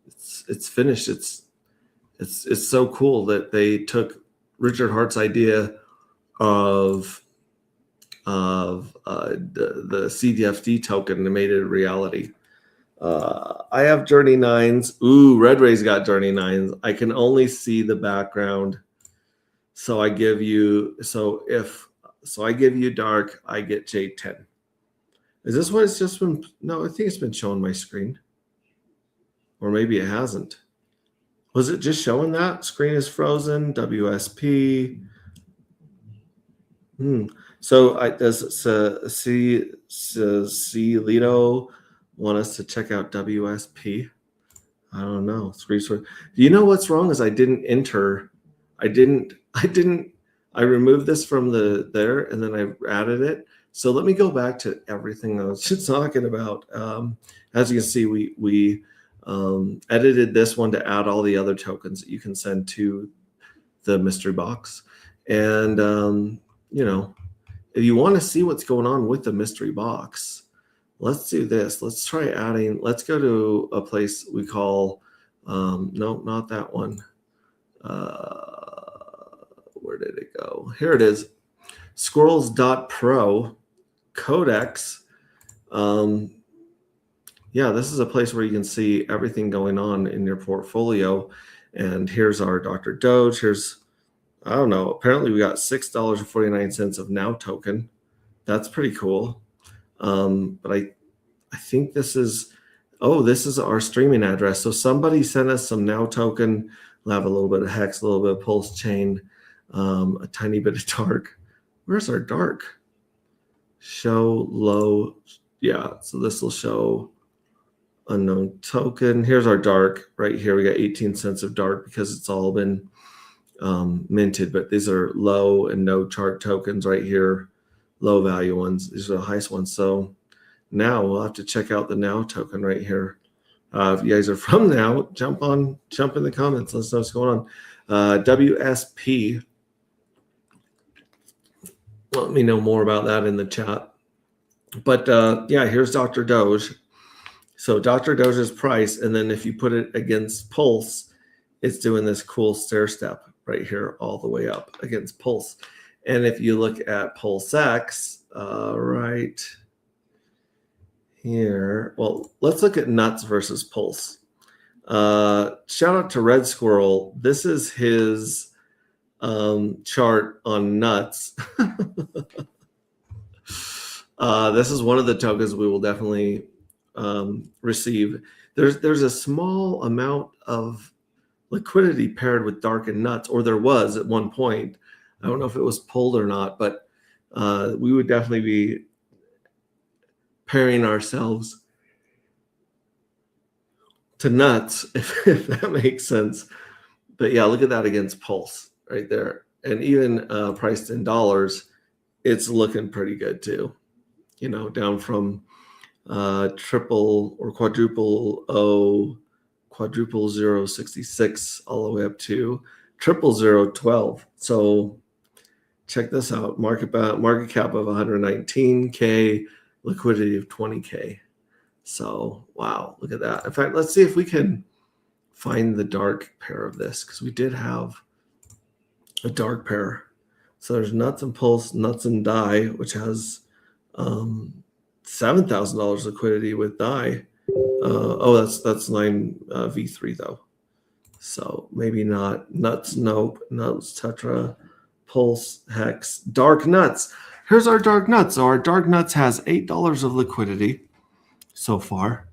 A: it's finished. It's so cool that they took Richard Hart's idea of the CDFD token and made it a reality. I have Journey 9s. Ooh, Red Ray's got Journey 9s. I can only see the background. So I give you dark, I get J10. Is this what it's just been? No, I think it's been showing my screen. Or maybe it hasn't. Was it just showing that? Screen is frozen, WSP. So does Lito want us to check out WSP? I don't know. Do you know what's wrong is I didn't enter. I removed this from there and then I added it. So let me go back to everything I was just talking about. As you can see, we edited this one to add all the other tokens that you can send to the mystery box. And, if you want to see what's going on with the mystery box, let's do this. Let's try let's go to a place we call, no, not that one. Where did it go? Here it is. Squirrels.pro. Codex. Yeah, this is a place where you can see everything going on in your portfolio. And here's our Dr. Doge. Here's, I don't know, apparently we got $6.49 of Now token. That's pretty cool. But I think this is, oh, this is our streaming address. So somebody sent us some Now token. We'll have a little bit of Hex, a little bit of Pulse Chain, a tiny bit of Dark. Where's our Dark? Show low. Yeah, so this will show unknown token. Here's our Dark right here. We got 18 cents of Dark because it's all been minted, but these are low and no chart tokens right here. Low value ones. These are the highest ones. So now we'll have to check out the Now token right here. If you guys are from Now, jump in the comments. Let us know what's going on. WSP. Let me know more about that in the chat. But yeah, here's Dr. Doge. So Dr. Doge's price, and then if you put it against Pulse, it's doing this cool stair step right here all the way up against Pulse. And if you look at Pulse X right here, well, let's look at Nuts versus Pulse. Shout out to Red Squirrel. This is his chart on Nuts. This is one of the tokens we will definitely receive. There's a small amount of liquidity paired with Dark and Nuts, or there was at one point. I don't know if it was pulled or not, but we would definitely be pairing ourselves to Nuts, if that makes sense. But yeah, look at that against Pulse right there. And even priced in dollars, it's looking pretty good too. You know, down from triple or quadruple 066 all the way up to 00012. So check this out. Market cap of 119K, liquidity of 20K. So wow, look at that. In fact, let's see if we can find the Dark pair of this, because we did have a Dark pair. So there's Nuts and Pulse, Nuts and Die, which has $7,000 liquidity with Die. Oh, that's 9 V3 though. So maybe not. Nuts, nope. Nuts, Tetra, Pulse, Hex, Dark Nuts. Here's our Dark Nuts. So our Dark Nuts has $8 of liquidity so far.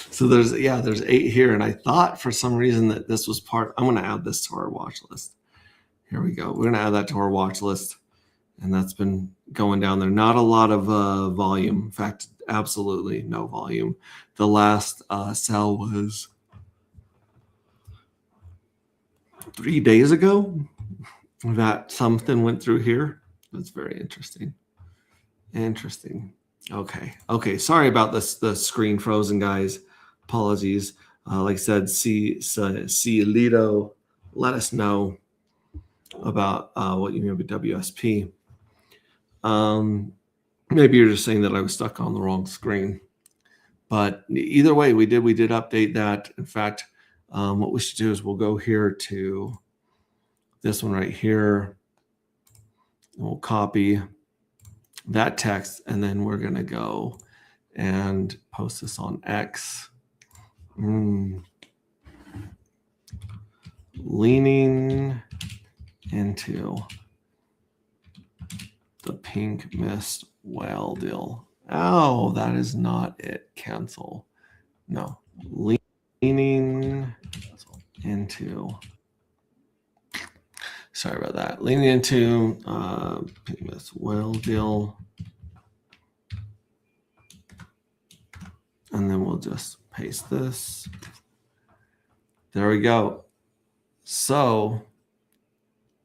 A: So there's 8 here, and I thought for some reason that this was part. I'm going to add this to our watch list. Here we go. We're going to add that to our watch list. And that's been going down there. Not a lot of volume. In fact, absolutely no volume. The last sell was 3 days ago. That something went through here. That's very interesting. Interesting. Okay. Sorry about this. The screen frozen, guys. Apologies. Like I said, see Alito. Let us know about what you mean by WSP. Maybe you're just saying that I was stuck on the wrong screen, but either way, we did update that. In fact, what we should do is we'll go here to this one right here, and we'll copy that text, and then we're going to go and post this on X. Leaning into the pink mist whale deal. Oh, that is not it. Cancel. No. Leaning into. Sorry about that. Leaning into pink mist whale deal. And then we'll just paste this. There we go. So,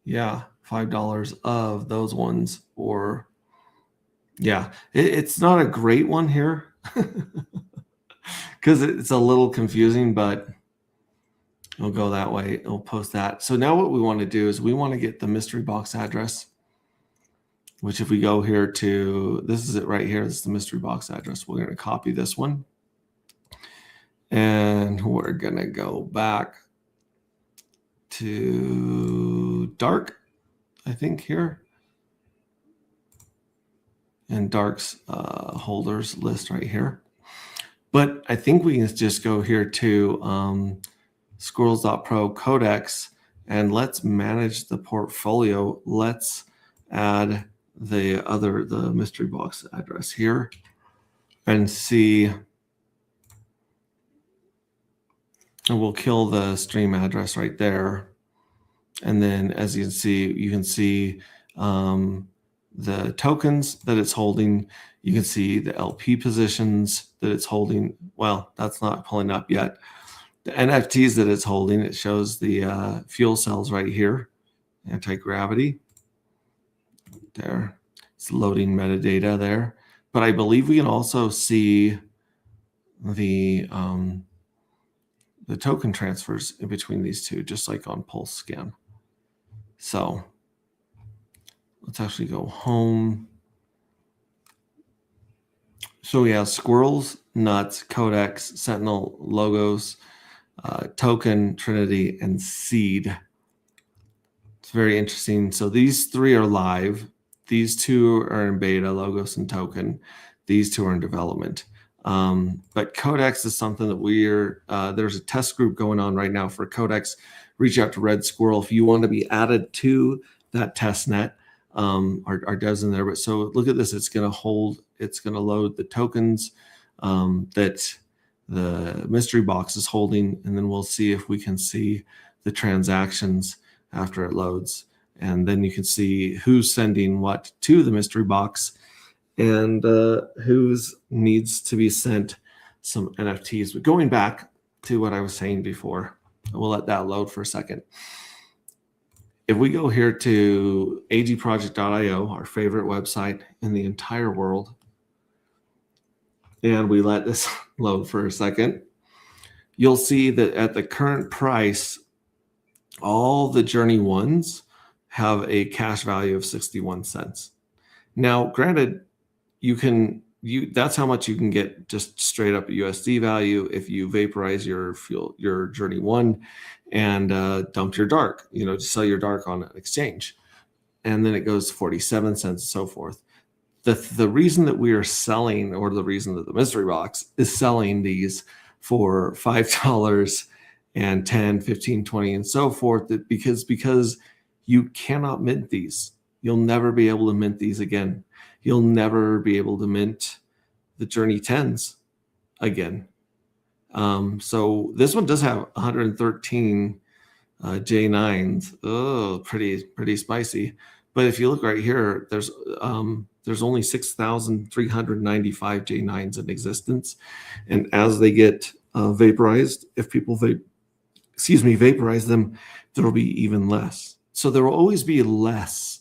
A: yeah, $5 of those ones, or yeah, it's not a great one here because it's a little confusing, but we'll go that way. We'll post that. So now what we want to do is we want to get the mystery box address, which if we go here to, this is it right here. This is the mystery box address. We're going to copy this one. And we're going to go back to Dark, I think here. and Dark's holders list right here. But I think we can just go here to squirrels.pro codex, and let's manage the portfolio. Let's add the mystery box address here and see, and we'll kill the stream address right there. And then as you can see the tokens that it's holding. You can see the LP positions that it's holding. Well, that's not pulling up yet. The NFTs that it's holding, it shows the fuel cells right here, anti-gravity. There, it's loading metadata there. But I believe we can also see the token transfers in between these two, just like on Pulse Scan. So let's actually go home. So we have Squirrels, Nuts, Codex, Sentinel, Logos, Token, Trinity, and Seed. It's very interesting. So these three are live. These two are in beta, Logos and Token. These two are in development. But Codex is something that there's a test group going on right now for Codex. Reach out to Red Squirrel if you want to be added to that test net. Our devs in there. But so look at this. It's going to load the tokens that the mystery box is holding, and then we'll see if we can see the transactions after it loads. And then you can see who's sending what to the mystery box and who's needs to be sent some NFTs. But going back to what I was saying before, we'll let that load for a second. If we go here to agproject.io, our favorite website in the entire world, and we let this load for a second, you'll see that at the current price, all the Journey 1s have a cash value of 61 cents. Now, granted, that's how much you can get just straight up USD value if you vaporize your Journey 1 and dump your dark, just sell your dark on an exchange. And then it goes 47 cents and so forth. The reason that we are selling, or the reason that the mystery box is selling these for $5 and 10, 15, 20 and so forth, because you cannot mint these. You'll never be able to mint these again. You'll never be able to mint the Journey 10s again. So this one does have 113 J9s. Oh, pretty spicy. But if you look right here, there's only 6,395 J9s in existence. And as they get vaporized, if people vaporize them, there will be even less. So there will always be less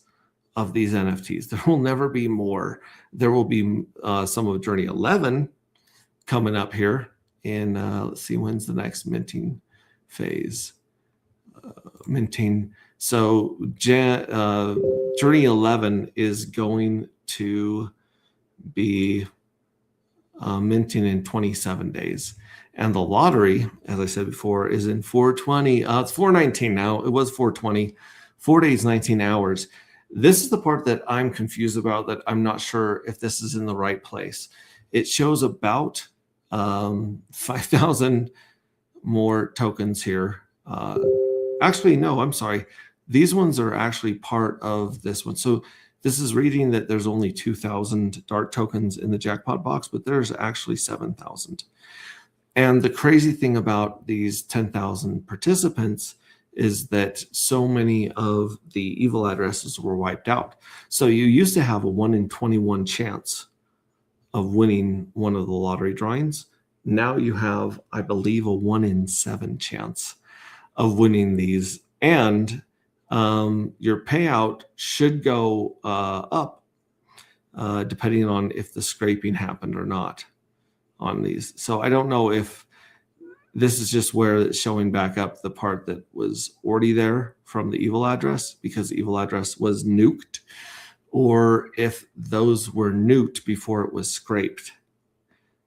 A: of these NFTs. There will never be more. There will be some of Journey 11 coming up here. And let's see, when's the next minting phase? So Journey 11 is going to be minting in 27 days. And the lottery, as I said before, is in 420. It's 419 now. It was 420. 4 days, 19 hours. This is the part that I'm confused about, that I'm not sure if this is in the right place. It shows about 5,000 more tokens here. Actually, no, I'm sorry. These ones are actually part of this one. So this is reading that there's only 2,000 dark tokens in the jackpot box, but there's actually 7,000. And the crazy thing about these 10,000 participants is that so many of the evil addresses were wiped out. So you used to have a 1 in 21 chance of winning one of the lottery drawings. Now you have, I believe, a 1 in 7 chance of winning these. And your payout should go up depending on if the scraping happened or not on these. So I don't know if this is just where it's showing back up the part that was already there from the evil address, because the evil address was nuked, or if those were nuked before it was scraped.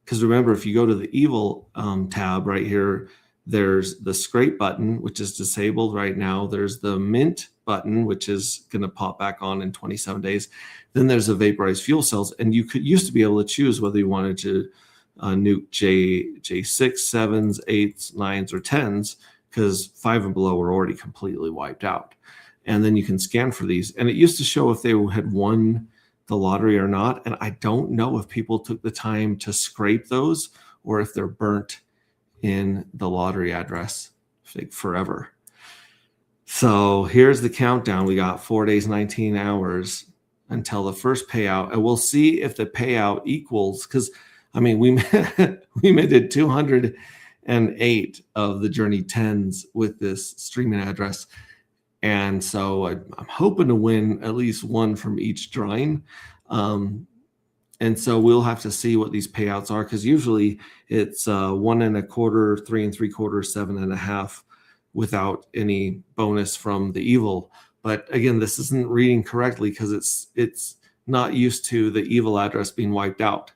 A: Because remember, if you go to the evil tab right here, there's the scrape button, which is disabled right now. There's the mint button, which is going to pop back on in 27 days. Then there's the vaporized fuel cells, and you used to be able to choose whether you wanted to nuke J6, 7s, 8s, 9s, or 10s, because 5 and below were already completely wiped out. And then you can scan for these. And it used to show if they had won the lottery or not. And I don't know if people took the time to scrape those or if they're burnt in the lottery address like forever. So here's the countdown. We got 4 days, 19 hours until the first payout. And we'll see if the payout equals, because I mean, we minted 208 of the Journey 10s with this streaming address. And so I'm hoping to win at least one from each drawing. And so we'll have to see what these payouts are, because usually it's 1 1/4, 3 3/4, 7 1/2 without any bonus from the evil. But again, this isn't reading correctly because it's not used to the evil address being wiped out.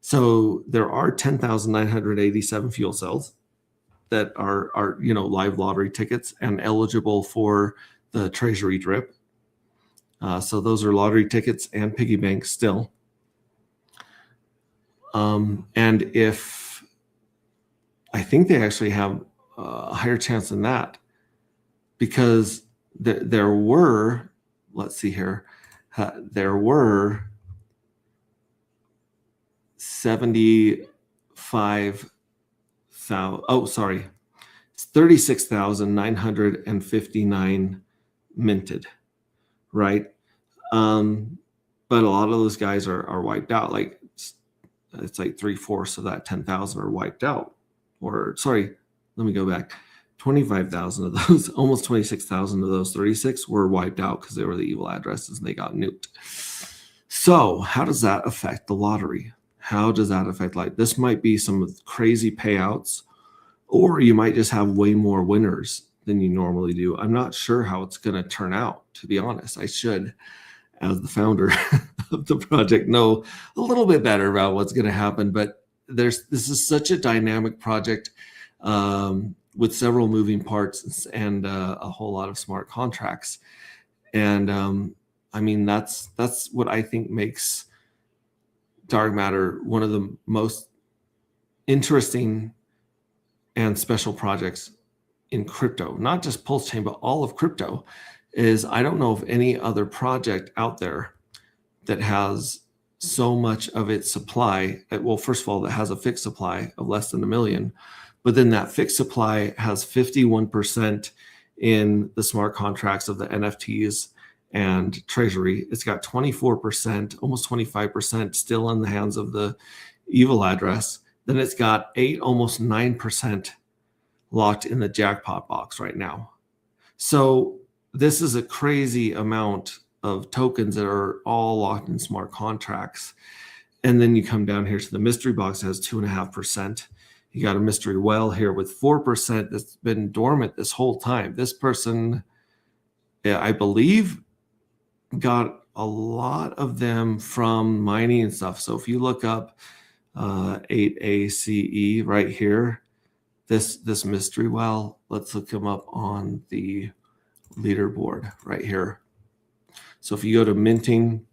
A: So there are 10,987 fuel cells that are live lottery tickets and eligible for the treasury drip. So those are lottery tickets and piggy banks still. And if I think they actually have a higher chance than that, because there were, let's see here, there were 36,959 minted, right? But a lot of those guys are wiped out. Like it's like 3/4 of that 10,000 are wiped out. Or sorry, let me go back. 25,000 of those, almost 26,000 of those 36 were wiped out because they were the evil addresses and they got nuked. So how does that affect the lottery? How does that affect, like, this might be some crazy payouts, or you might just have way more winners than you normally do. I'm not sure how it's going to turn out, to be honest. I should, as the founder of the project, know a little bit better about what's going to happen. But this is such a dynamic project with several moving parts and a whole lot of smart contracts. And I mean, that's what I think makes Dark Matter one of the most interesting and special projects in crypto, not just Pulse Chain, but all of crypto. Is I don't know of any other project out there that has so much of its supply. Well, first of all, that has a fixed supply of less than 1 million, but then that fixed supply has 51% in the smart contracts of the NFTs and treasury. It's got 24%, almost 25% still in the hands of the evil address. Then it's got almost 9% locked in the jackpot box right now. So this is a crazy amount of tokens that are all locked in smart contracts. And then you come down here to the mystery box that has 2.5%. You got a mystery well here with 4% that's been dormant this whole time. This person, I believe, got a lot of them from mining and stuff. So if you look up 8ACE right here, this mystery well, let's look him up on the leaderboard right here. So if you go to minting,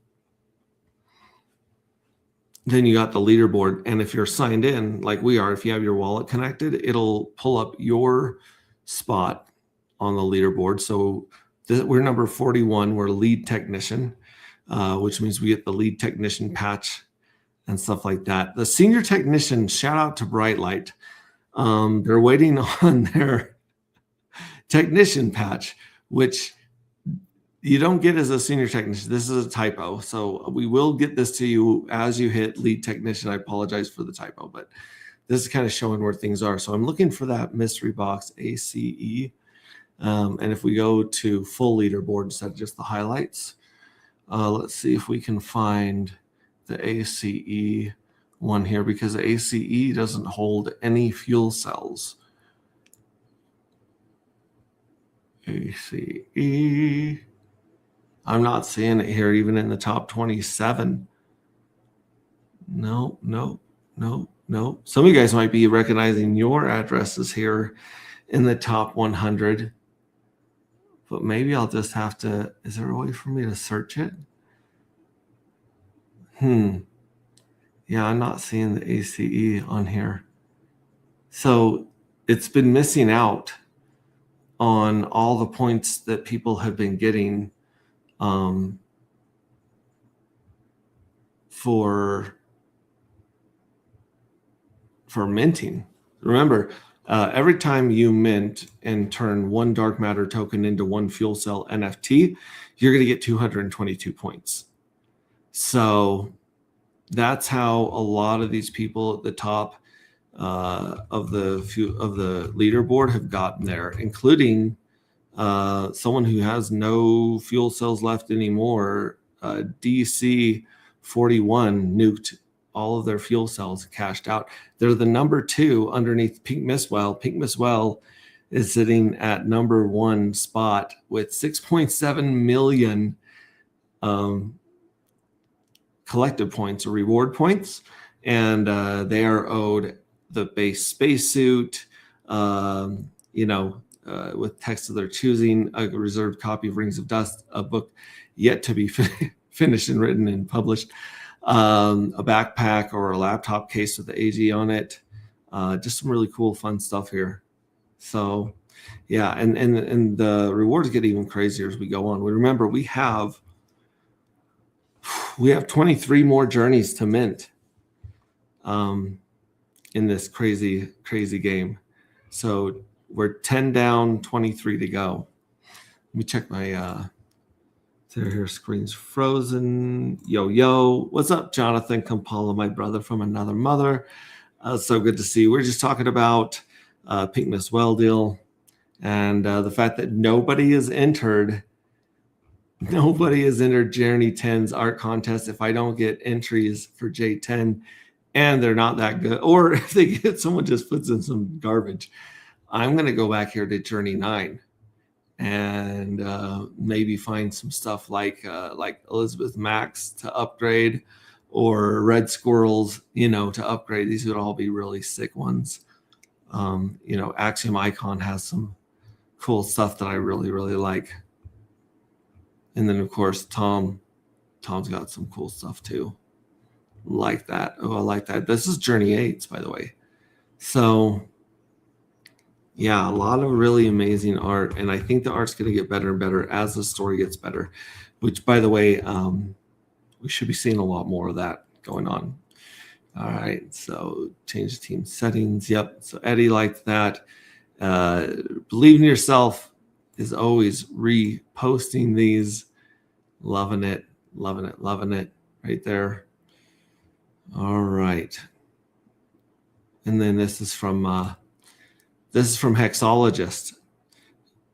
A: then you got the leaderboard. And if you're signed in like we are, if you have your wallet connected, it'll pull up your spot on the leaderboard. So we're number 41. We're lead technician, which means we get the lead technician patch and stuff like that. The senior technician, shout out to Brightlight. They're waiting on their technician patch, which you don't get as a senior technician. This is a typo. So we will get this to you as you hit lead technician. I apologize for the typo, but this is kind of showing where things are. So I'm looking for that mystery box ACE. And if we go to full leaderboard instead of just the highlights, let's see if we can find the ACE one here, because the ACE doesn't hold any fuel cells. ACE. I'm not seeing it here, even in the top 27. No. Some of you guys might be recognizing your addresses here in the top 100. but maybe I'll just have to. Is there a way for me to search it? Yeah, I'm not seeing the ACE on here. So it's been missing out on all the points that people have been getting for minting. Remember, every time you mint and turn one dark matter token into one fuel cell NFT, you're going to get 222 points. So that's how a lot of these people at the top of the leaderboard have gotten there, including someone who has no fuel cells left anymore. DC 41 nuked all of their fuel cells, cashed out. They're the number 2 underneath Pink Mistwell. Pink Mistwell is sitting at number 1 spot with 6.7 million collective points or reward points, and they are owed the base spacesuit, with text of their choosing, a reserved copy of Rings of Dust, a book yet to be finished and written and published, a backpack or a laptop case with the AG on it. Just some really cool, fun stuff here. So, yeah, and the rewards get even crazier as we go on. We remember we have 23 more journeys to mint in this crazy game. So we're 10 down, 23 to go. Let me check my here. Screen's frozen. Yo, what's up, Jonathan Kampala, my brother from another mother? So good to see you. We're just talking about Pink Mistwell deal and the fact that nobody has entered Journey 10's art contest if I don't get entries for J10 and they're not that good, or if they get someone just puts in some garbage. I'm going to go back here to Journey 9 and maybe find some stuff like Elizabeth Max to upgrade, or Red Squirrels, to upgrade. These would all be really sick ones. Axiom Icon has some cool stuff that I really, really like. And then, of course, Tom's got some cool stuff too. Like that. Oh, I like that. This is Journey 8, by the way. So, yeah, a lot of really amazing art. And I think the art's going to get better and better as the story gets better, which, by the way, we should be seeing a lot more of that going on. All right. So change the team settings. Yep. So Eddie liked that. Believe in yourself is always reposting these. Loving it right there. All right. And then this is from Hexologist.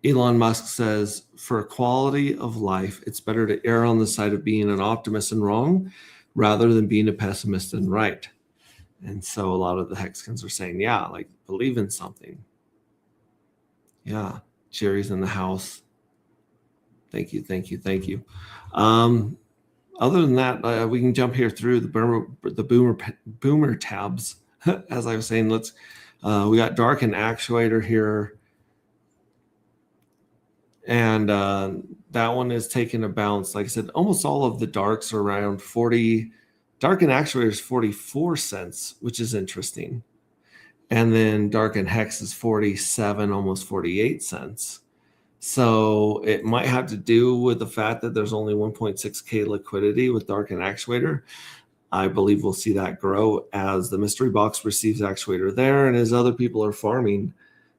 A: Elon Musk says, for quality of life, it's better to err on the side of being an optimist and wrong rather than being a pessimist and right. And so a lot of the Hexkins are saying, yeah, like believe in something. Yeah. Jerry's in the house. Thank you. Other than that, we can jump here through the boomer tabs. As I was saying, we got Dark and Actuator here, and that one is taking a bounce. Like I said, almost all of the darks are around 40. Dark and Actuator is 44 cents, which is interesting. And then Dark and Hex is 47, almost 48 cents. So it might have to do with the fact that there's only 1.6K liquidity with Dark and Actuator. I believe we'll see that grow as the mystery box receives Actuator there, and as other people are farming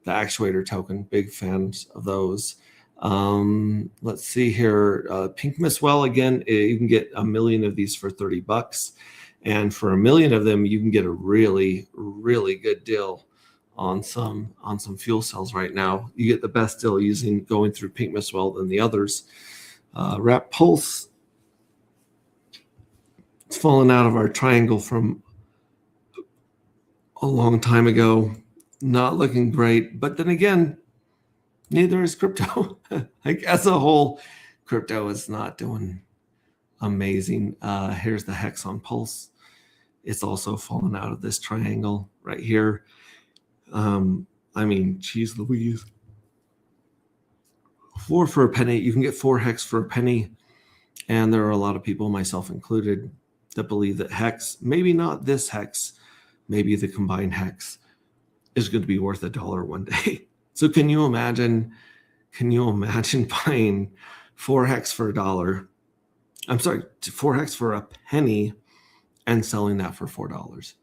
A: the Actuator token. Big fans of those. Let's see here. Pink Mistwell, again, you can get 1 million of these for $30. And for 1 million of them, you can get a really, really good deal on some fuel cells right now. You get the best deal going through Pink Mistwell than the others. Rap Pulse, it's fallen out of our triangle from a long time ago. Not looking great, but then again, neither is crypto. Like as a whole, crypto is not doing amazing. Here's the Hex on Pulse. It's also fallen out of this triangle right here. Geez Louise. 4 for a penny. You can get 4 hex for a penny. And there are a lot of people, myself included, that believe that hex, maybe not this hex, maybe the combined hex, is going to be worth $1 one day. So can you imagine buying 4 hex for $1? I'm sorry, 4 hex for a penny and selling that for $4.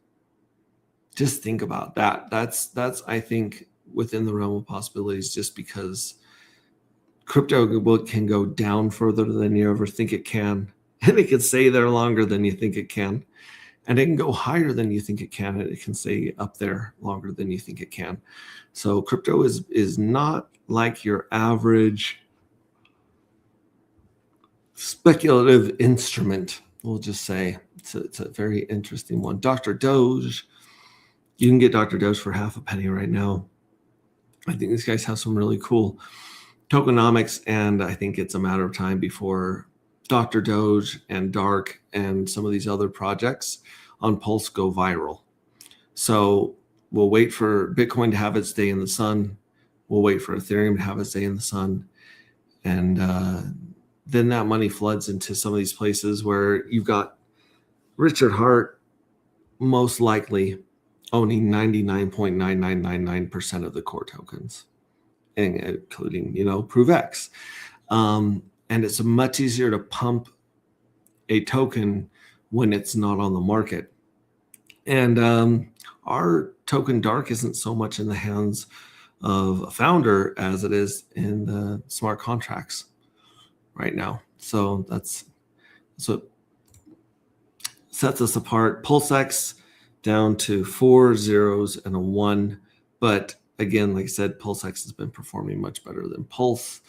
A: Just think about that. That's I think within the realm of possibilities, just because crypto can go down further than you ever think it can, and it can stay there longer than you think it can, and it can go higher than you think it can, and it can stay up there longer than you think it can. So crypto is not like your average speculative instrument. We'll just say it's a very interesting one. Dr. Doge, you can get Dr. Doge for half a penny right now. I think these guys have some really cool tokenomics, and I think it's a matter of time before Dr. Doge and Dark and some of these other projects on Pulse go viral. So we'll wait for Bitcoin to have its day in the sun. We'll wait for Ethereum to have its day in the sun. And then that money floods into some of these places where you've got Richard Hart most likely owning 99.9999% of the core tokens, including, ProveX. And it's much easier to pump a token when it's not on the market. And our token Dark isn't so much in the hands of a founder as it is in the smart contracts right now. So that's what sets us apart. PulseX down to 4 zeros and a 1. But again, like I said, PulseX has been performing much better than Pulse.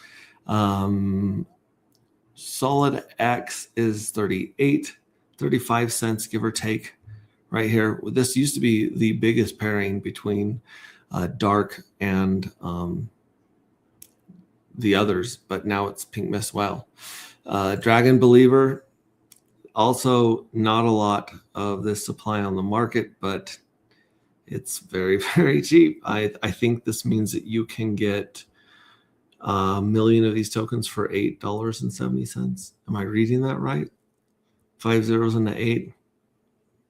A: Solid X is 35 cents, give or take, right here. This used to be the biggest pairing between Dark and the others, but now it's Pink Miss Wow. Dragon Believer, also not a lot of this supply on the market, but it's very, very cheap. I think this means that you can get a million of these tokens for $8.70. Am I reading that right? 5 zeros and an 8.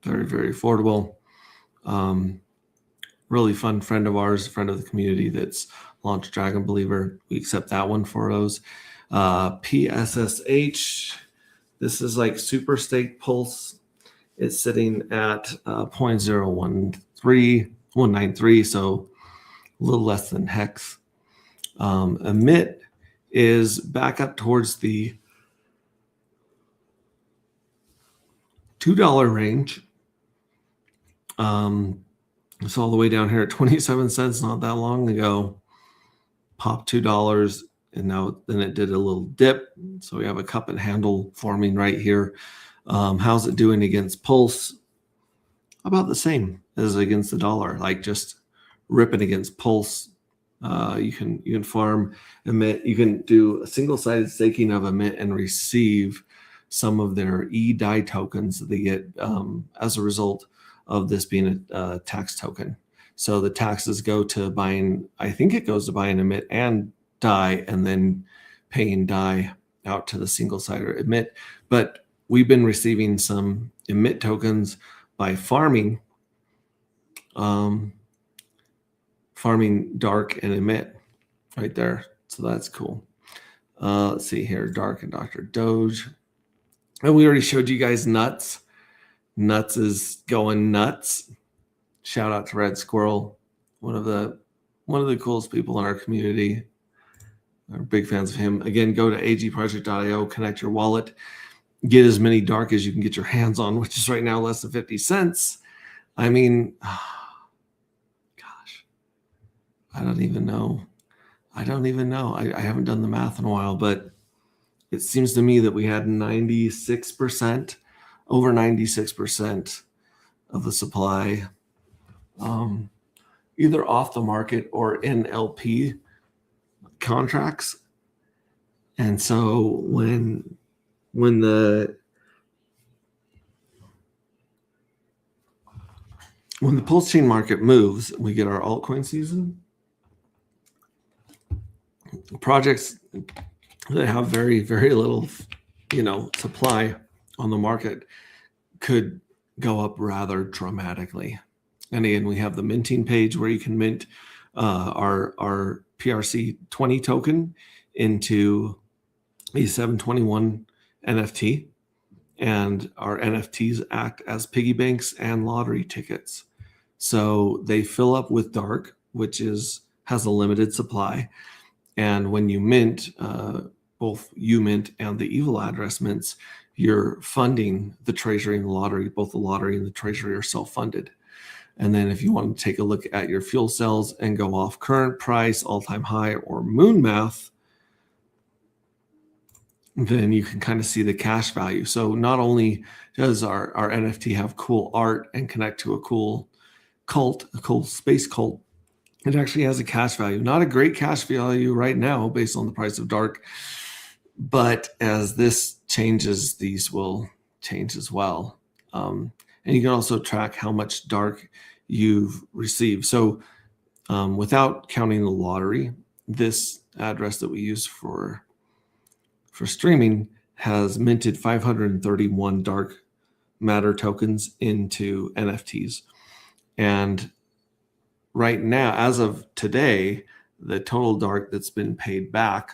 A: Very, very affordable. Really fun friend of ours, friend of the community that's launched Dragon Believer. We accept that one for those. PSSH, this is like Super Stake Pulse. It's sitting at 0.013193, so a little less than hex. Emit is back up towards the $2 range. It's all the way down here at 27 cents not that long ago. Popped $2, and now then it did a little dip. So we have a cup and handle forming right here. How's it doing against Pulse? About the same as against the dollar, like just ripping against Pulse. You can farm Emit. You can do a single-sided staking of Emit and receive some of their eDAI tokens that they get as a result of this being a tax token. So the taxes go to buying, I think it goes to buying Emit and DAI, and then paying DAI out to the single-sided Emit. But we've been receiving some Emit tokens by farming Dark and Emit right there. So that's cool. Let's see here, Dark and Dr. Doge. And we already showed you guys Nuts. Nuts is going nuts. Shout out to Red Squirrel, one of the coolest people in our community. We're big fans of him. Again, go to agproject.io, connect your wallet, get as many Dark as you can get your hands on, which is right now less than 50 cents. I mean, gosh, I don't even know. I haven't done the math in a while, but it seems to me that we had 96%, over 96% of the supply either off the market or in LP contracts. And so when the Pulse Chain market moves, we get our altcoin season. projects that have very, very little, supply on the market could go up rather dramatically. And again, we have the minting page where you can mint our PRC 20 token into a 721 NFT. And our NFTs act as piggy banks and lottery tickets. So they fill up with dark, which has a limited supply. And when you mint, both you mint and the evil address mints, you're funding the treasury and the lottery. Both the lottery and the treasury are self-funded. And then if you want to take a look at your fuel cells and go off current price, all-time high, or moon math, then you can kind of see the cash value. So not only does our NFT have cool art and connect to a cool cult, a cool space cult, it actually has a cash value. Not a great cash value right now based on the price of dark, but as this changes, these will change as well. And you can also track how much dark you've received. So without counting the lottery, this address that we use for streaming has minted 531 dark matter tokens into NFTs. And right now, as of today, the total dark that's been paid back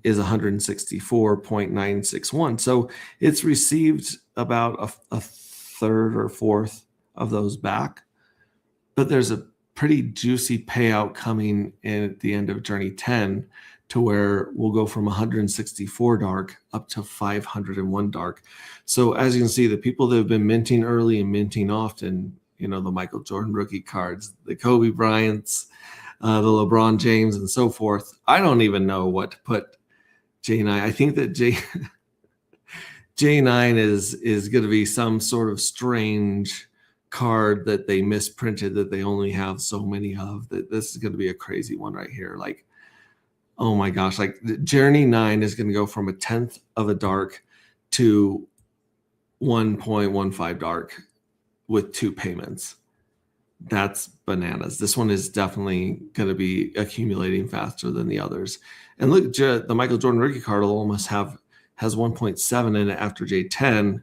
A: is 164.961. So it's received about a third or fourth of those back. But there's a pretty juicy payout coming in at the end of Journey 10 to where we'll go from 164 dark up to 501 dark. So as you can see, the people that have been minting early and minting often, the Michael Jordan rookie cards, the Kobe Bryants, the LeBron James, and so forth. I don't even know what to put J9. I think that J9 is going to be some sort of strange card that they misprinted that they only have so many of. That this is going to be a crazy one right here. Like, oh my gosh, like the Journey 9 is going to go from a tenth of a dark to 1.15 dark with 2 payments. That's bananas. This one is definitely going to be accumulating faster than the others. And look, the Michael Jordan rookie card will almost has 1.7 in it after J10.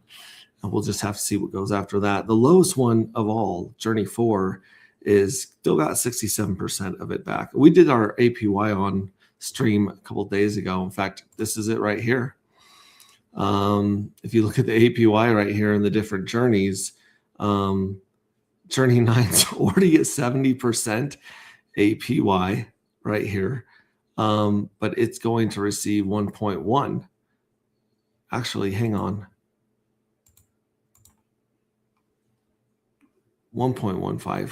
A: And we'll just have to see what goes after that. The lowest one of all, Journey 4, is still got 67% of it back. We did our APY on stream a couple of days ago. In fact, this is it right here. If you look at the APY right here in the different journeys, Journey 9's already at 70% APY right here, but it's going to receive 1.1. Actually, hang on. 1.15,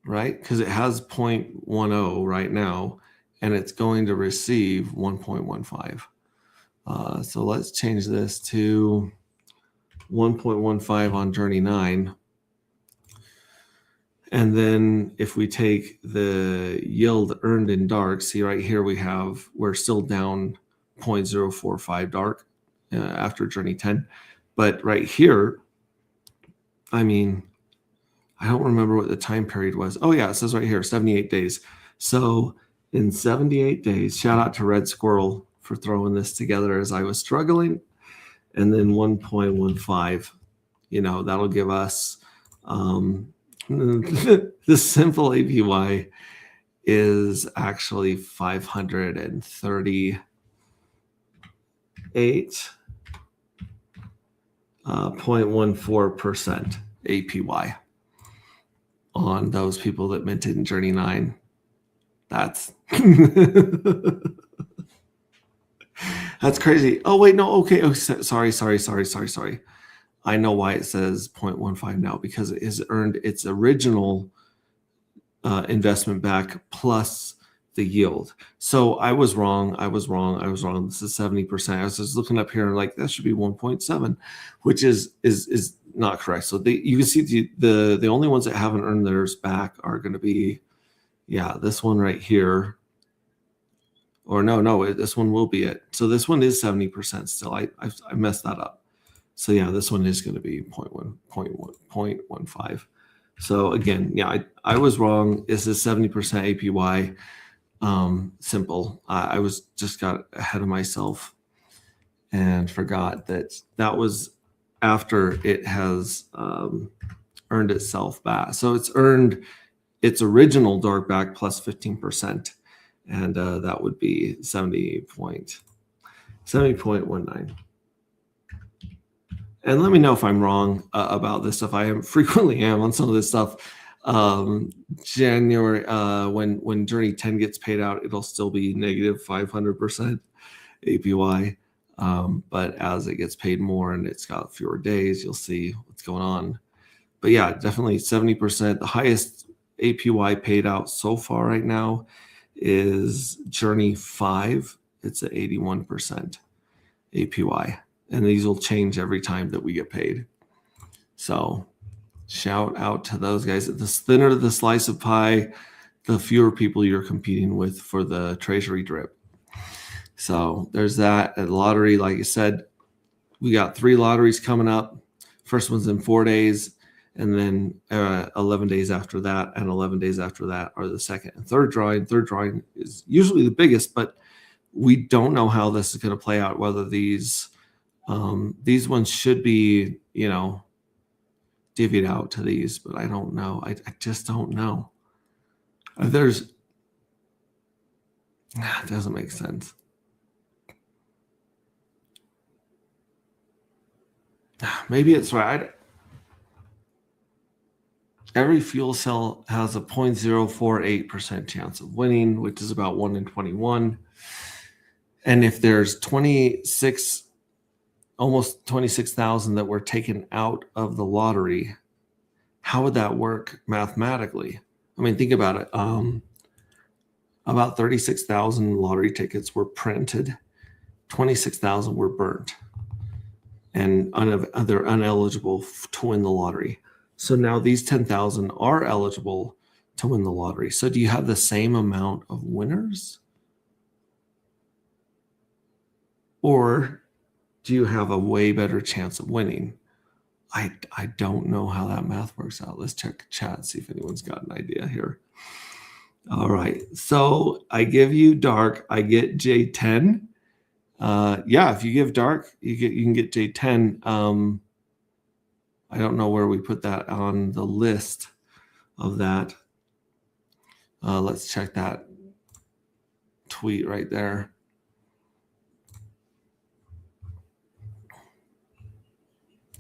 A: right? Because it has 0.10 right now, and it's going to receive 1.15. So let's change this to 1.15 on Journey 9. And then if we take the yield earned in dark, see right here we're still down 0.045 dark after Journey 10. But right here, I mean, I don't remember what the time period was. Oh yeah, it says right here, 78 days. So in 78 days, shout out to Red Squirrel for throwing this together as I was struggling. And then 1.15, that'll give us the simple APY is actually 538.14% APY on those people that minted in Journey 9. That's that's crazy. Oh wait, no, okay. Oh, sorry. I know why it says 0.15 now, because it has earned its original investment back plus the yield. So I was wrong. This is 70%. I was just looking up here and like that should be 1.7, which is not correct. So you can see the only ones that haven't earned theirs back are going to be, this one right here. Or no, this one will be it. So this one is 70% still. I messed that up. So this one is going to be 0.15. So again, I was wrong. This is 70% APY. simple. I was just got ahead of myself and forgot that was after it has earned itself back. So it's earned its original dark back plus 15%, and that would be 70.19. And let me know if I'm wrong about this stuff. I am frequently am on some of this stuff. January, when Journey 10 gets paid out, it'll still be negative 500% APY. But as it gets paid more and it's got fewer days, you'll see what's going on. But yeah, definitely 70%. The highest APY paid out so far right now is Journey 5. It's at 81% APY. And these will change every time that we get paid. So shout out to those guys. The thinner the slice of pie, the fewer people you're competing with for the treasury drip. So there's that. At lottery, like I said, we got 3 lotteries coming up. First one's in 4 days, and then 11 days after that, and 11 days after that are the second and third drawing. Third drawing is usually the biggest, but we don't know how this is going to play out, whether these ones should be, divvied out to these, but I don't know. I just don't know. It doesn't make sense. Maybe it's right. Every fuel cell has a 0.048% chance of winning, which is about 1 in 21. And if there's almost 26,000 that were taken out of the lottery, how would that work mathematically? I mean, think about it. About 36,000 lottery tickets were printed. 26,000 were burnt. And they're ineligible to win the lottery. So now these 10,000 are eligible to win the lottery. So do you have the same amount of winners? Or do you have a way better chance of winning? I don't know how that math works out. Let's check chat, see if anyone's got an idea here. All right. So I give you dark. I get J10. Yeah, if you give dark, you can get J10. I don't know where we put that on the list of that. Let's check that tweet right there.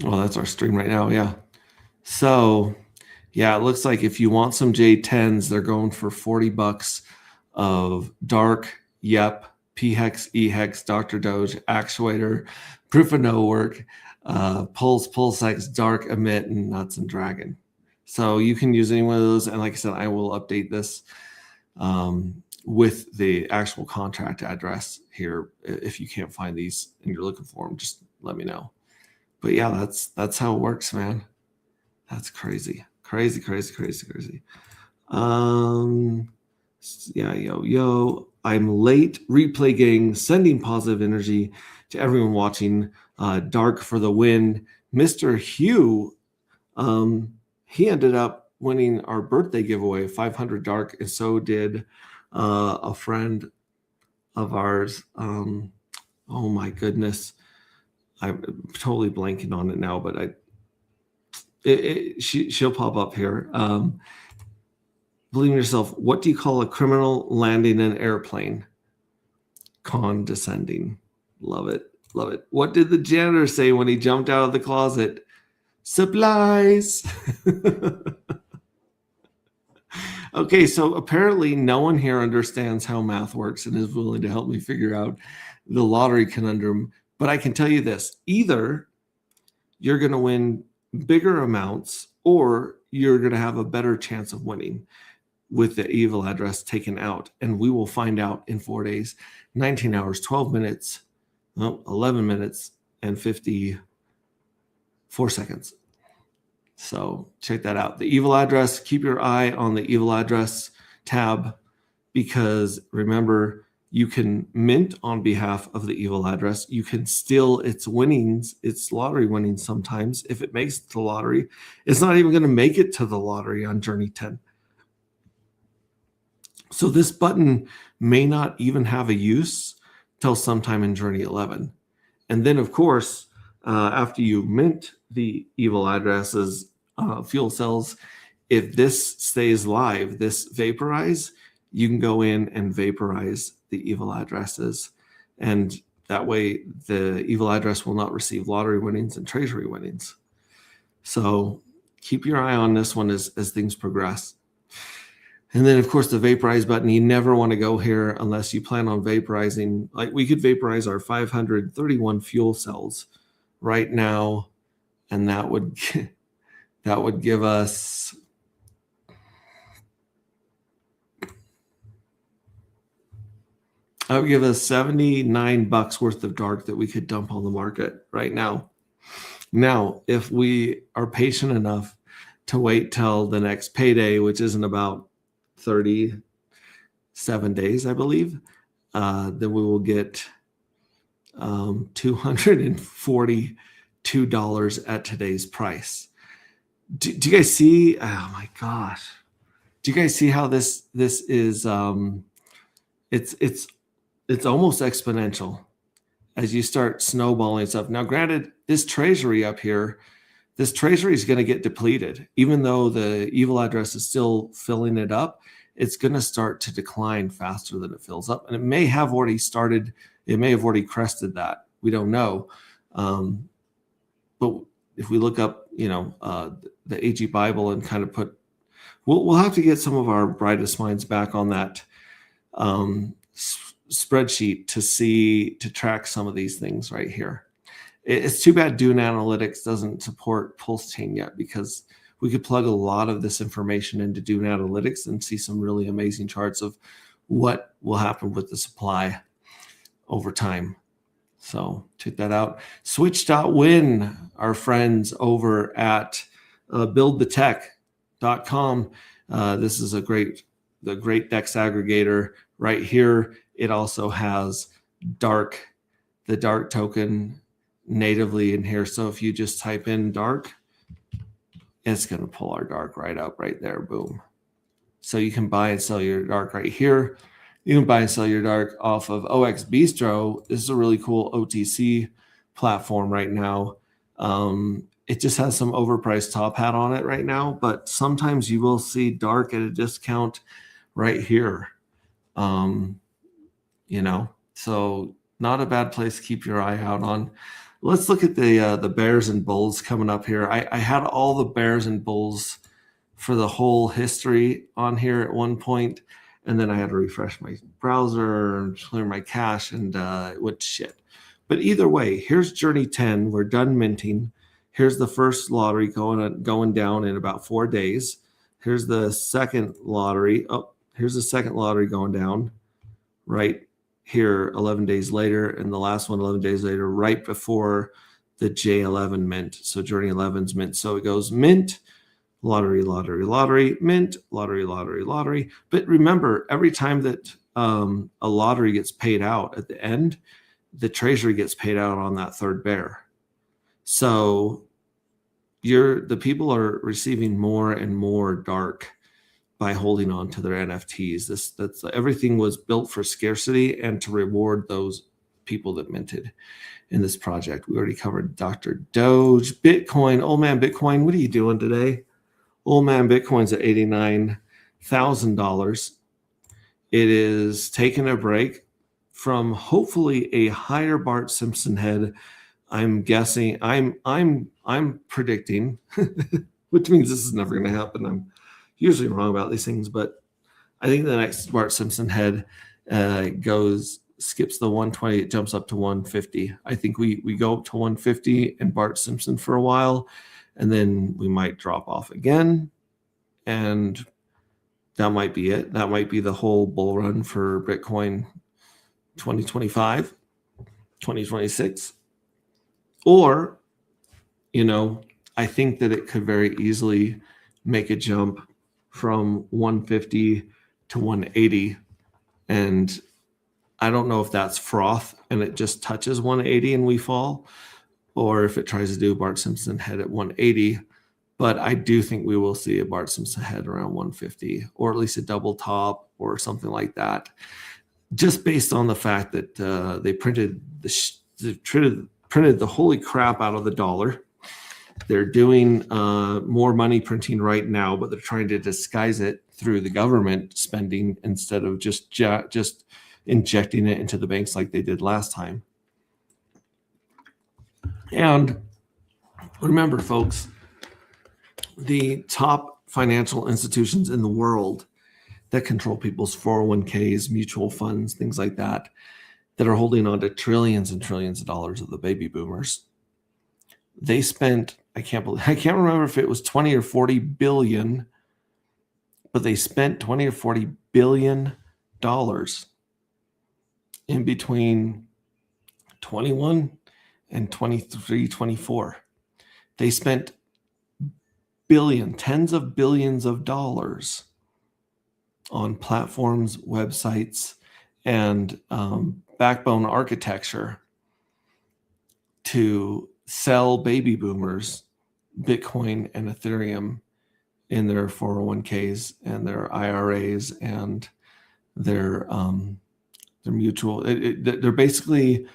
A: Well, that's our stream right now. Yeah. So, yeah, it looks like if you want some J10s, they're going for $40 of dark, yep, P-Hex, E-Hex, Dr. Doge, Actuator, Proof of No Work, Pulse, PulseX, Dark, Emit, and Nuts and Dragon. So you can use any one of those. And like I said, I will update this with the actual contract address here. If you can't find these and you're looking for them, just let me know. But yeah, that's how it works, man. That's crazy. Crazy. Yeah, yo. I'm late. Replay gang, sending positive energy to everyone watching. Dark for the win. Mr. Hugh, he ended up winning our birthday giveaway, 500 dark, and so did a friend of ours. Oh my goodness. I'm totally blanking on it now, but she'll pop up here. Believe in yourself. What do you call a criminal landing an airplane? Condescending. Love it. What did the janitor say when he jumped out of the closet? Supplies. Okay, so apparently no one here understands how math works and is willing to help me figure out the lottery conundrum. But I can tell you this, either you're going to win bigger amounts or you're going to have a better chance of winning with the evil address taken out. And we will find out in 4 days, 19 hours, 12 minutes, 11 minutes, and 54 seconds. So check that out. The evil address, keep your eye on the evil address tab, because remember, you can mint on behalf of the evil address. You can steal its winnings, its lottery winnings sometimes. If it makes it to the lottery, it's not even going to make it to the lottery on Journey 10. So this button may not even have a use till sometime in Journey 11. And then, of course, after you mint the evil addresses, fuel cells, if this stays live, this vaporize, you can go in and vaporize the evil addresses. And that way, the evil address will not receive lottery winnings and treasury winnings. So keep your eye on this one as things progress. And then, of course, the vaporize button, you never want to go here unless you plan on vaporizing. Like we could vaporize our 531 fuel cells right now, and that would give us $79 worth of dark that we could dump on the market right now. Now, if we are patient enough to wait till the next payday, which isn't about 37 days, I believe, then we will get $242 at today's price. Do you guys see? Oh my gosh! Do you guys see how this is? It's almost exponential as you start snowballing stuff. Now, granted, this treasury up here, this treasury is going to get depleted, even though the evil address is still filling it up. It's going to start to decline faster than it fills up. And it may have already started. It may have already crested that. We don't know. But if we look up, the AG Bible and kind of we'll have to get some of our brightest minds back on that spreadsheet to track some of these things right here. It's too bad Dune Analytics doesn't support Pulse Chain yet, because we could plug a lot of this information into Dune Analytics and see some really amazing charts of what will happen with the supply over time. So check that out. Switch.win, our friends over at buildthetech.com. This is the great DEX aggregator right here. It also has the dark token natively in here. So if you just type in dark, it's going to pull our dark right up right there. Boom. So you can buy and sell your dark right here. You can buy and sell your dark off of OX Bistro. This is a really cool OTC platform right now. It just has some overpriced top hat on it right now, but sometimes you will see dark at a discount right here. So not a bad place to keep your eye out on. Let's look at the bears and bulls coming up here. I had all the bears and bulls for the whole history on here at one point, and then I had to refresh my browser and clear my cache, and it went to shit. But either way, here's Journey 10. We're done minting. Here's the first lottery going down in about 4 days. Here's the second lottery. Oh, here's the second lottery going down right here 11 days later, and the last one 11 days later, right before the J11 mint. So Journey 11's mint. So it goes mint, lottery, lottery, lottery, mint, lottery, lottery, lottery. But remember, every time that a lottery gets paid out at the end, the treasury gets paid out on that third bear. So the people are receiving more and more dark by holding on to their NFTs. That's everything was built for scarcity and to reward those people that minted in this project. We already covered Dr. Doge, Bitcoin. Old man Bitcoin, what are you doing today? Old man Bitcoin's at $89,000. It is taking a break from hopefully a higher Bart Simpson head. I'm guessing. I'm predicting, which means this is never going to happen. I'm usually wrong about these things, but I think the next Bart Simpson head skips the 120, it jumps up to 150. I think we go up to 150 and Bart Simpson for a while, and then we might drop off again, and that might be it. That might be the whole bull run for Bitcoin 2025, 2026. Or, I think that it could very easily make a jump from 150 to 180. And I don't know if that's froth and it just touches 180 and we fall, or if it tries to do Bart Simpson head at 180, But I do think we will see a Bart Simpson head around 150, or at least a double top or something like that, just based on the fact that they printed the holy crap out of the dollar. They're doing more money printing right now, but they're trying to disguise it through the government spending instead of just injecting it into the banks like they did last time. And remember, folks, the top financial institutions in the world that control people's 401ks, mutual funds, things like that are holding on to trillions and trillions of dollars of the baby boomers. They spent, I can't remember if it was 20 or 40 billion, but they spent 20 or 40 billion dollars in between 21 and 23, 24. They spent tens of billions of dollars on platforms, websites, and backbone architecture to sell baby boomers Bitcoin and Ethereum in their 401ks and their IRAs and their mutual. They're basically,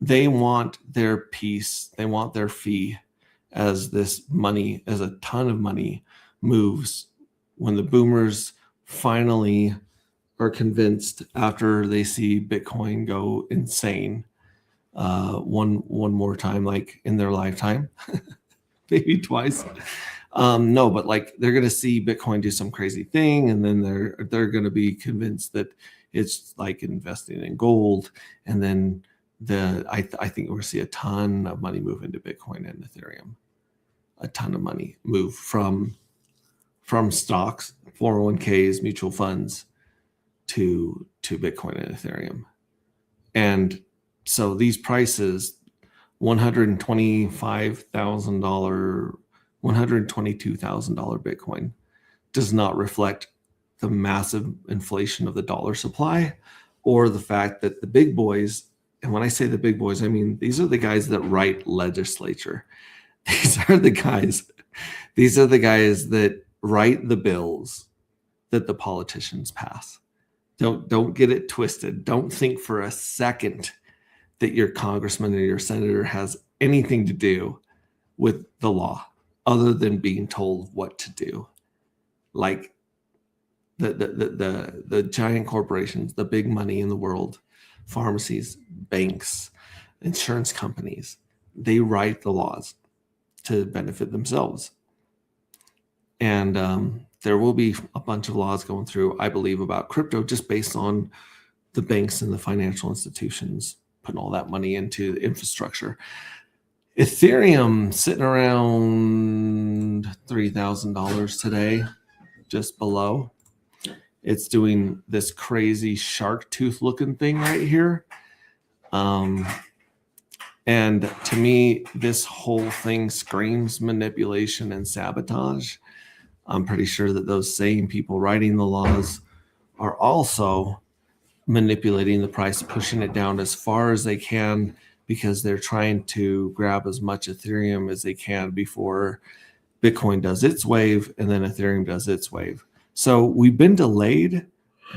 A: they want their piece, they want their fee as this money, as a ton of money moves when the boomers finally are convinced after they see Bitcoin go insane one more time, like in their lifetime, maybe twice. No, but like they're going to see Bitcoin do some crazy thing, and then they're going to be convinced that it's like investing in gold, and then I think we're going to see a ton of money move into Bitcoin and Ethereum. A ton of money move from stocks, 401ks, mutual funds to Bitcoin and Ethereum. And so these prices, $125,000, $122,000 Bitcoin does not reflect the massive inflation of the dollar supply or the fact that the big boys, and when I say the big boys, I mean, these are the guys that write legislature. These are the guys that write the bills that the politicians pass. Don't get it twisted. Don't think for a second that your congressman or your senator has anything to do with the law other than being told what to do. Like the giant corporations, the big money in the world, pharmacies, banks, insurance companies, they write the laws to benefit themselves. And there will be a bunch of laws going through, I believe, about crypto just based on the banks and the financial institutions putting all that money into the infrastructure. Ethereum sitting around $3,000 today, just below. It's doing this crazy shark tooth looking thing right here. And to me, this whole thing screams manipulation and sabotage. I'm pretty sure that those same people writing the laws are also manipulating the price, pushing it down as far as they can because they're trying to grab as much Ethereum as they can before Bitcoin does its wave and then Ethereum does its wave. So we've been delayed,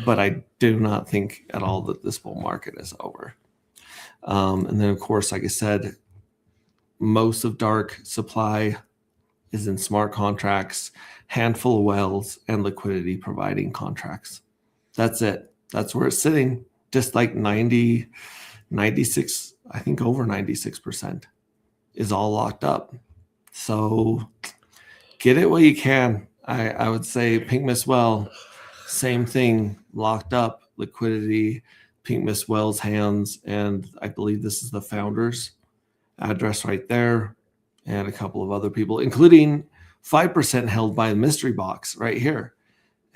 A: but I do not think at all that this bull market is over. And then, of course, like I said, most of dark supply is in smart contracts, handful of whales, and liquidity providing contracts. That's it. That's where it's sitting. Just like 96, I think over 96% is all locked up. So get it while you can. I would say Pink Miss Well, same thing, locked up, liquidity, Pink Miss Well's hands, and I believe this is the founder's address right there, and a couple of other people, including 5% held by the mystery box right here,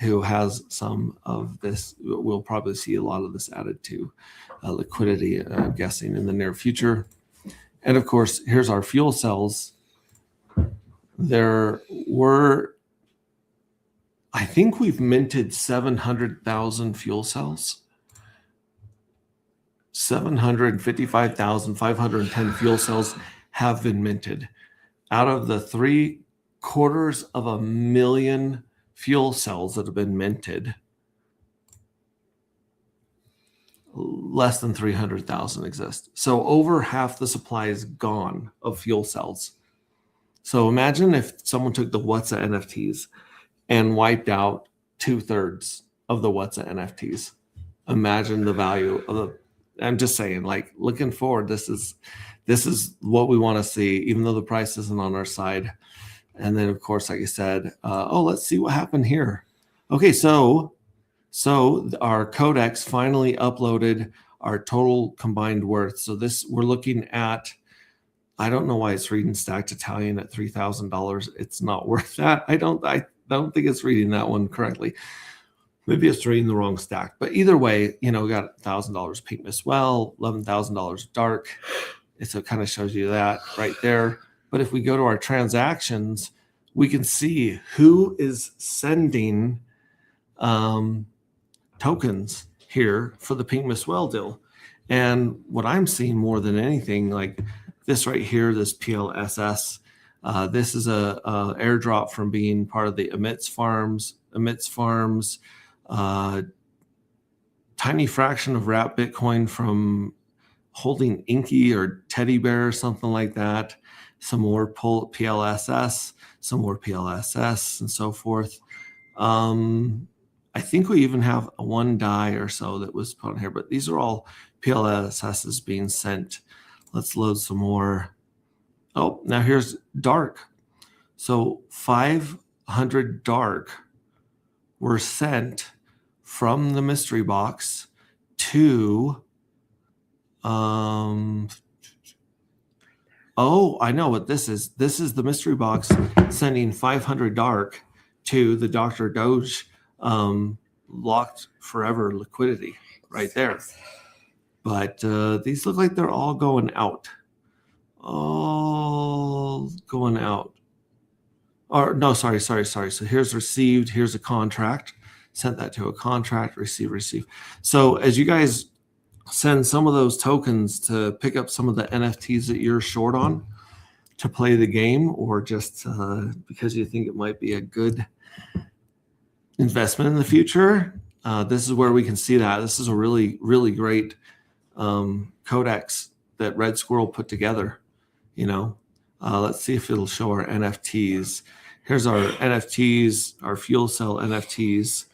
A: who has some of this. We'll probably see a lot of this added to liquidity, I'm guessing, in the near future. And of course, here's our fuel cells. There were, I think we've minted 700,000 fuel cells. 755,510 fuel cells have been minted. Out of the 3 250,000 fuel cells that have been minted. Less than 300,000 exist. So over half the supply is gone of fuel cells. So imagine if someone took the WhatsApp NFTs and wiped out 2/3 of the WhatsApp NFTs. Imagine the value of the. I'm just saying, like, looking forward, this is what we want to see, even though the price isn't on our side. And then, of course, like I said, let's see what happened here. Okay, so our Codex finally uploaded our total combined worth. So this, we're looking at, I don't know why it's reading Stacked Italian at $3,000. It's not worth that. I don't think it's reading that one correctly. Maybe it's reading the wrong stack. But either way, we got $1,000 Pink Mist Well, $11,000 Dark. So it kind of shows you that right there. But if we go to our transactions, we can see who is sending tokens here for the Pink Mist Well deal. And what I'm seeing more than anything, like this right here, this PLSS, this is a airdrop from being part of the Emits Farms, tiny fraction of wrap Bitcoin from holding Inky or Teddy Bear or something like that. Some more PLSS, some more PLSS, and so forth. I think we even have a one die or so that was put on here, but these are all PLSSs being sent. Let's load some more. Oh, now here's Dark. So 500 Dark were sent from the mystery box to, oh, I know what this is. This is the mystery box sending 500 Dark to the Dr. Doge locked forever liquidity right there. But these look like they're all going out. All going out. Or no, sorry. So here's received. Here's a contract. Sent that to a contract. Receive. So as you guys send some of those tokens to pick up some of the NFTs that you're short on to play the game, or just because you think it might be a good investment in the future, this is where we can see that. This is a really, really great codex that Red Squirrel put together. Let's see if it'll show our NFTs. Here's our NFTs, our fuel cell NFTs.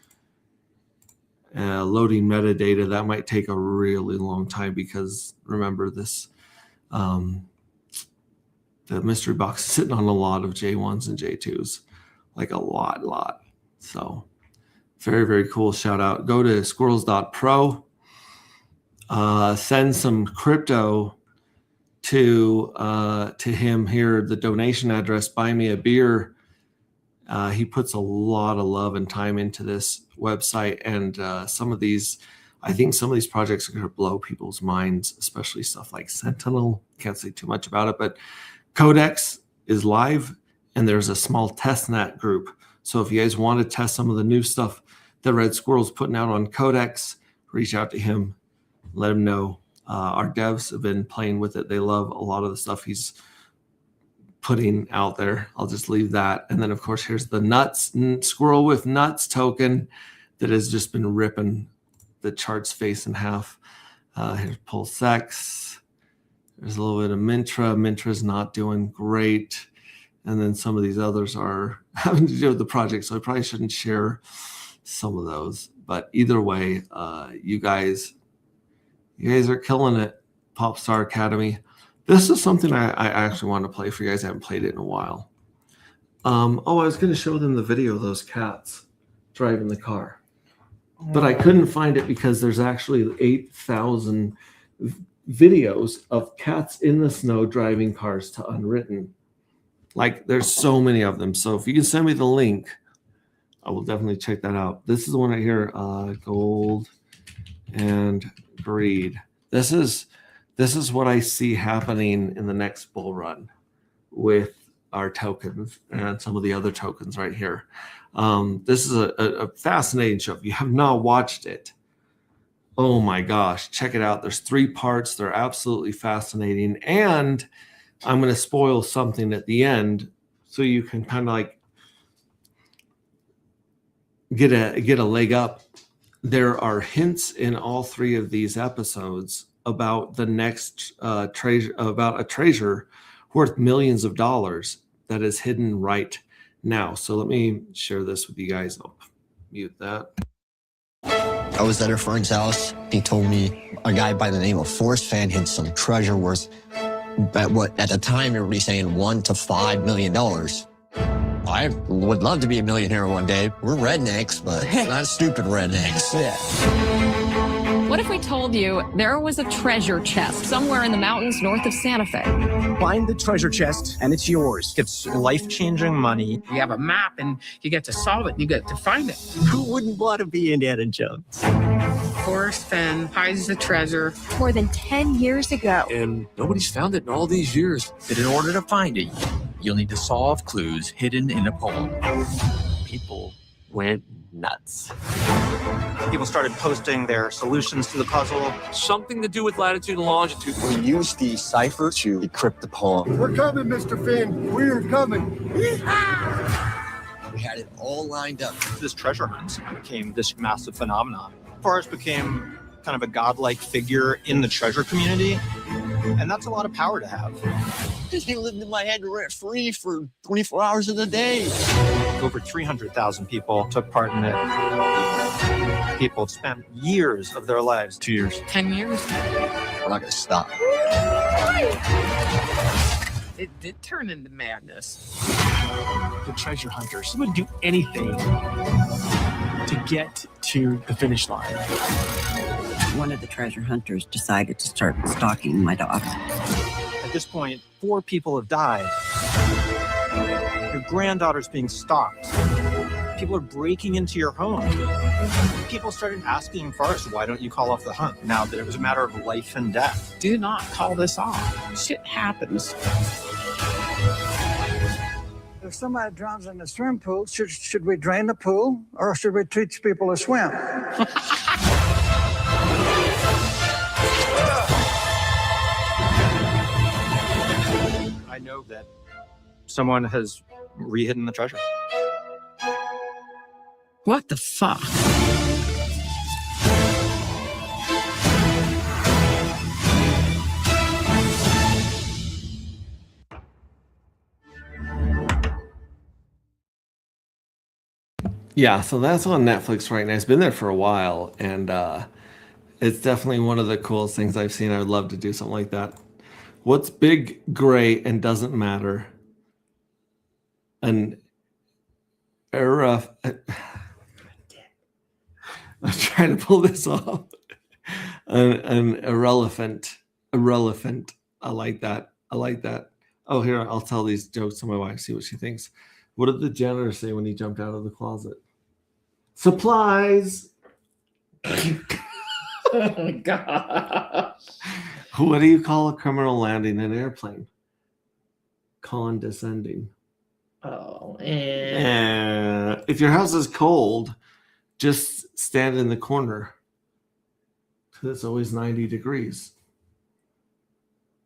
A: Loading metadata, that might take a really long time because remember this, the mystery box is sitting on a lot of J1s and J2s, like a lot. So very, very cool. Shout out. Go to squirrels.pro, send some crypto to him here. The donation address, buy me a beer. He puts a lot of love and time into this website, and I think some of these projects are going to blow people's minds, especially stuff like Sentinel. Can't say too much about it, but Codex is live, and there's a small testnet group. So if you guys want to test some of the new stuff that Red Squirrel's putting out on Codex, reach out to him, let him know. Our devs have been playing with it. They love a lot of the stuff he's putting out there. I'll just leave that. And then, of course, here's the Squirrel with Nuts token that has just been ripping the chart's face in half. Here's PulseX. There's a little bit of Mintra. Mintra's not doing great. And then some of these others are having to do with the project, so I probably shouldn't share some of those. But either way, you guys are killing it, Popstar Academy. This is something I actually want to play for you guys. I haven't played it in a while. I was going to show them the video of those cats driving the car. But I couldn't find it because there's actually 8,000 videos of cats in the snow driving cars to Unwritten. Like, there's so many of them. So if you can send me the link, I will definitely check that out. This is the one right here, Gold and Greed. This is what I see happening in the next bull run with our tokens and some of the other tokens right here. This is a fascinating show. If you have not watched it, oh my gosh, check it out. There's 3 parts. They're absolutely fascinating. And I'm going to spoil something at the end. so you can kind of like get a leg up. There are hints in all 3 of these episodes about the next treasure, about a treasure worth millions of dollars that is hidden right now. So let me share this with you guys. I'll mute that.
E: I was at a friend's house. He told me a guy by the name of Forrest Fan hid some treasure worth, at the time everybody's saying $1 to $5 million. I would love to be a millionaire one day. We're rednecks, but not stupid rednecks.
F: What if we told you there was a treasure chest somewhere in the mountains north of Santa Fe?
G: Find the treasure chest and it's yours. It's life-changing money.
H: You have a map and you get to solve it. You get to find it.
G: Who wouldn't want to be Indiana Jones?
H: Forrest Fenn hides the treasure.
F: More than 10 years ago.
I: And nobody's found it in all these years.
J: But in order to find it, you'll need to solve clues hidden in a poem.
I: People went nuts.
G: People started posting their solutions to the puzzle.
I: Something to do with latitude and longitude.
E: We used the cipher to decrypt the poem.
D: We're coming, Mr. Finn. We're coming.
E: We had it all lined up.
G: This treasure hunt became this massive phenomenon. Forrest became kind of a godlike figure in the treasure community, and that's a lot of power to have.
E: He lived in my head rent-free for 24 hours of the day.
G: Over 300,000 people took part in it. People spent years of their lives.
J: 2 years.
H: 10 years.
E: We're not going to stop.
H: It did turn into madness.
K: The treasure hunters would do anything to get to the finish line.
L: One of the treasure hunters decided to start stalking my dog.
G: At this point, 4 people have died. Your granddaughter's being stalked. People are breaking into your home. People started asking Forrest, why don't you call off the hunt? Now that it was a matter of life and death.
H: Do not call this off. Shit happens.
M: If somebody drowns in the swimming pool, should we drain the pool or should we teach people to swim?
G: I know that someone has re-hidden the treasure.
H: What the fuck?
A: Yeah, so that's on Netflix right now. It's been there for a while, and it's definitely one of the coolest things I've seen. I would love to do something like that. What's big, gray, and doesn't matter? An era. I'm trying to pull this off. An irrelevant. I like that. Oh, here, I'll tell these jokes to my wife, see what she thinks. What did the janitor say when he jumped out of the closet? Supplies.
B: Oh my gosh.
A: What do you call a criminal landing an airplane? Condescending.
B: Oh,
A: If your house is cold, just stand in the corner. It's always 90 degrees.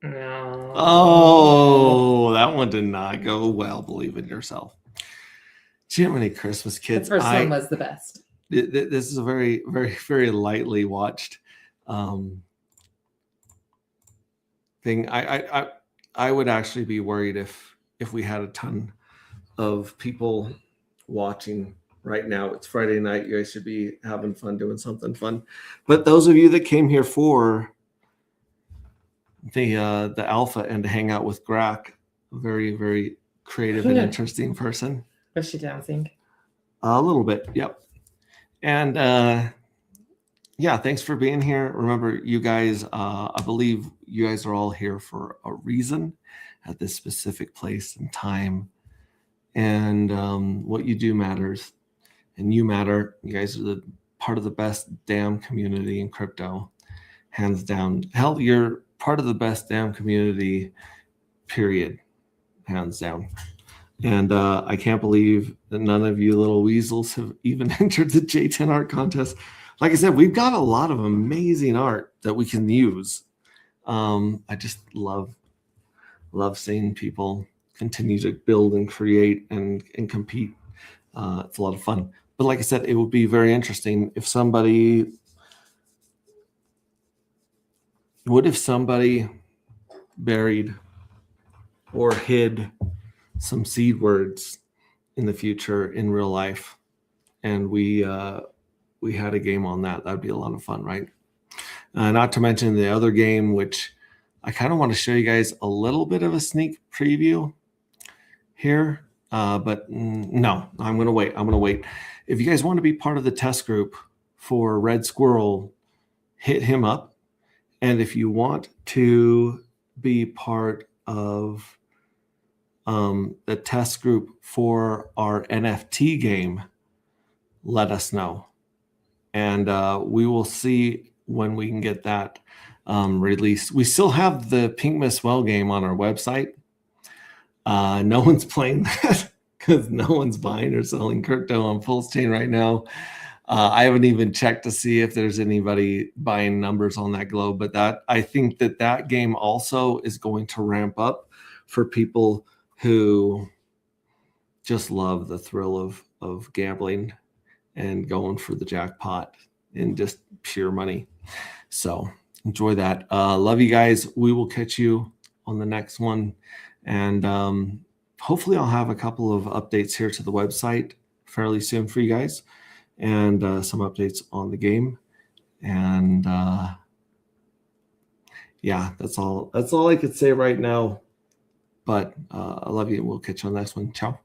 B: No.
A: Oh, that one did not go well. Believe in yourself. Jiminy Christmas Kids.
B: The first one was the best.
A: This is a very, very, very lightly watched thing. I would actually be worried if we had a ton of people watching right now. It's Friday night. You guys should be having fun, doing something fun. But those of you that came here for the alpha and to hang out with Grack, a very, very creative and interesting person.
B: Was she dancing?
A: A little bit, yep. And yeah, thanks for being here. Remember, you guys, I believe you guys are all here for a reason at this specific place and time. And what you do matters. And you matter. You guys are the part of the best damn community in crypto, hands down. Hell, you're part of the best damn community, period, hands down. And I can't believe that none of you little weasels have even entered the J10 art contest. Like I said, we've got a lot of amazing art that we can use. I just love seeing people continue to build and create and compete. It's a lot of fun. But like I said, it would be very interesting if somebody buried or hid some seed words in the future in real life, and we had a game on that. That'd be a lot of fun, right? Not to mention the other game, which I kind of want to show you guys a little bit of a sneak preview here, but no, I'm going to wait. If you guys want to be part of the test group for Red Squirrel, hit him up. And if you want to be part of the test group for our NFT game, let us know. And we will see when we can get that released. We still have the Pink Miss Well game on our website. No one's playing that because no one's buying or selling crypto on Pulse Chain right now. I haven't even checked to see if there's anybody buying numbers on that globe, but that I think that game also is going to ramp up for people who just love the thrill of gambling and going for the jackpot and just pure money. So enjoy that. Love you guys. We will catch you on the next one. And hopefully I'll have a couple of updates here to the website fairly soon for you guys, and some updates on the game. And yeah, that's all I could say right now. But I love you, and we'll catch you on the next one. Ciao.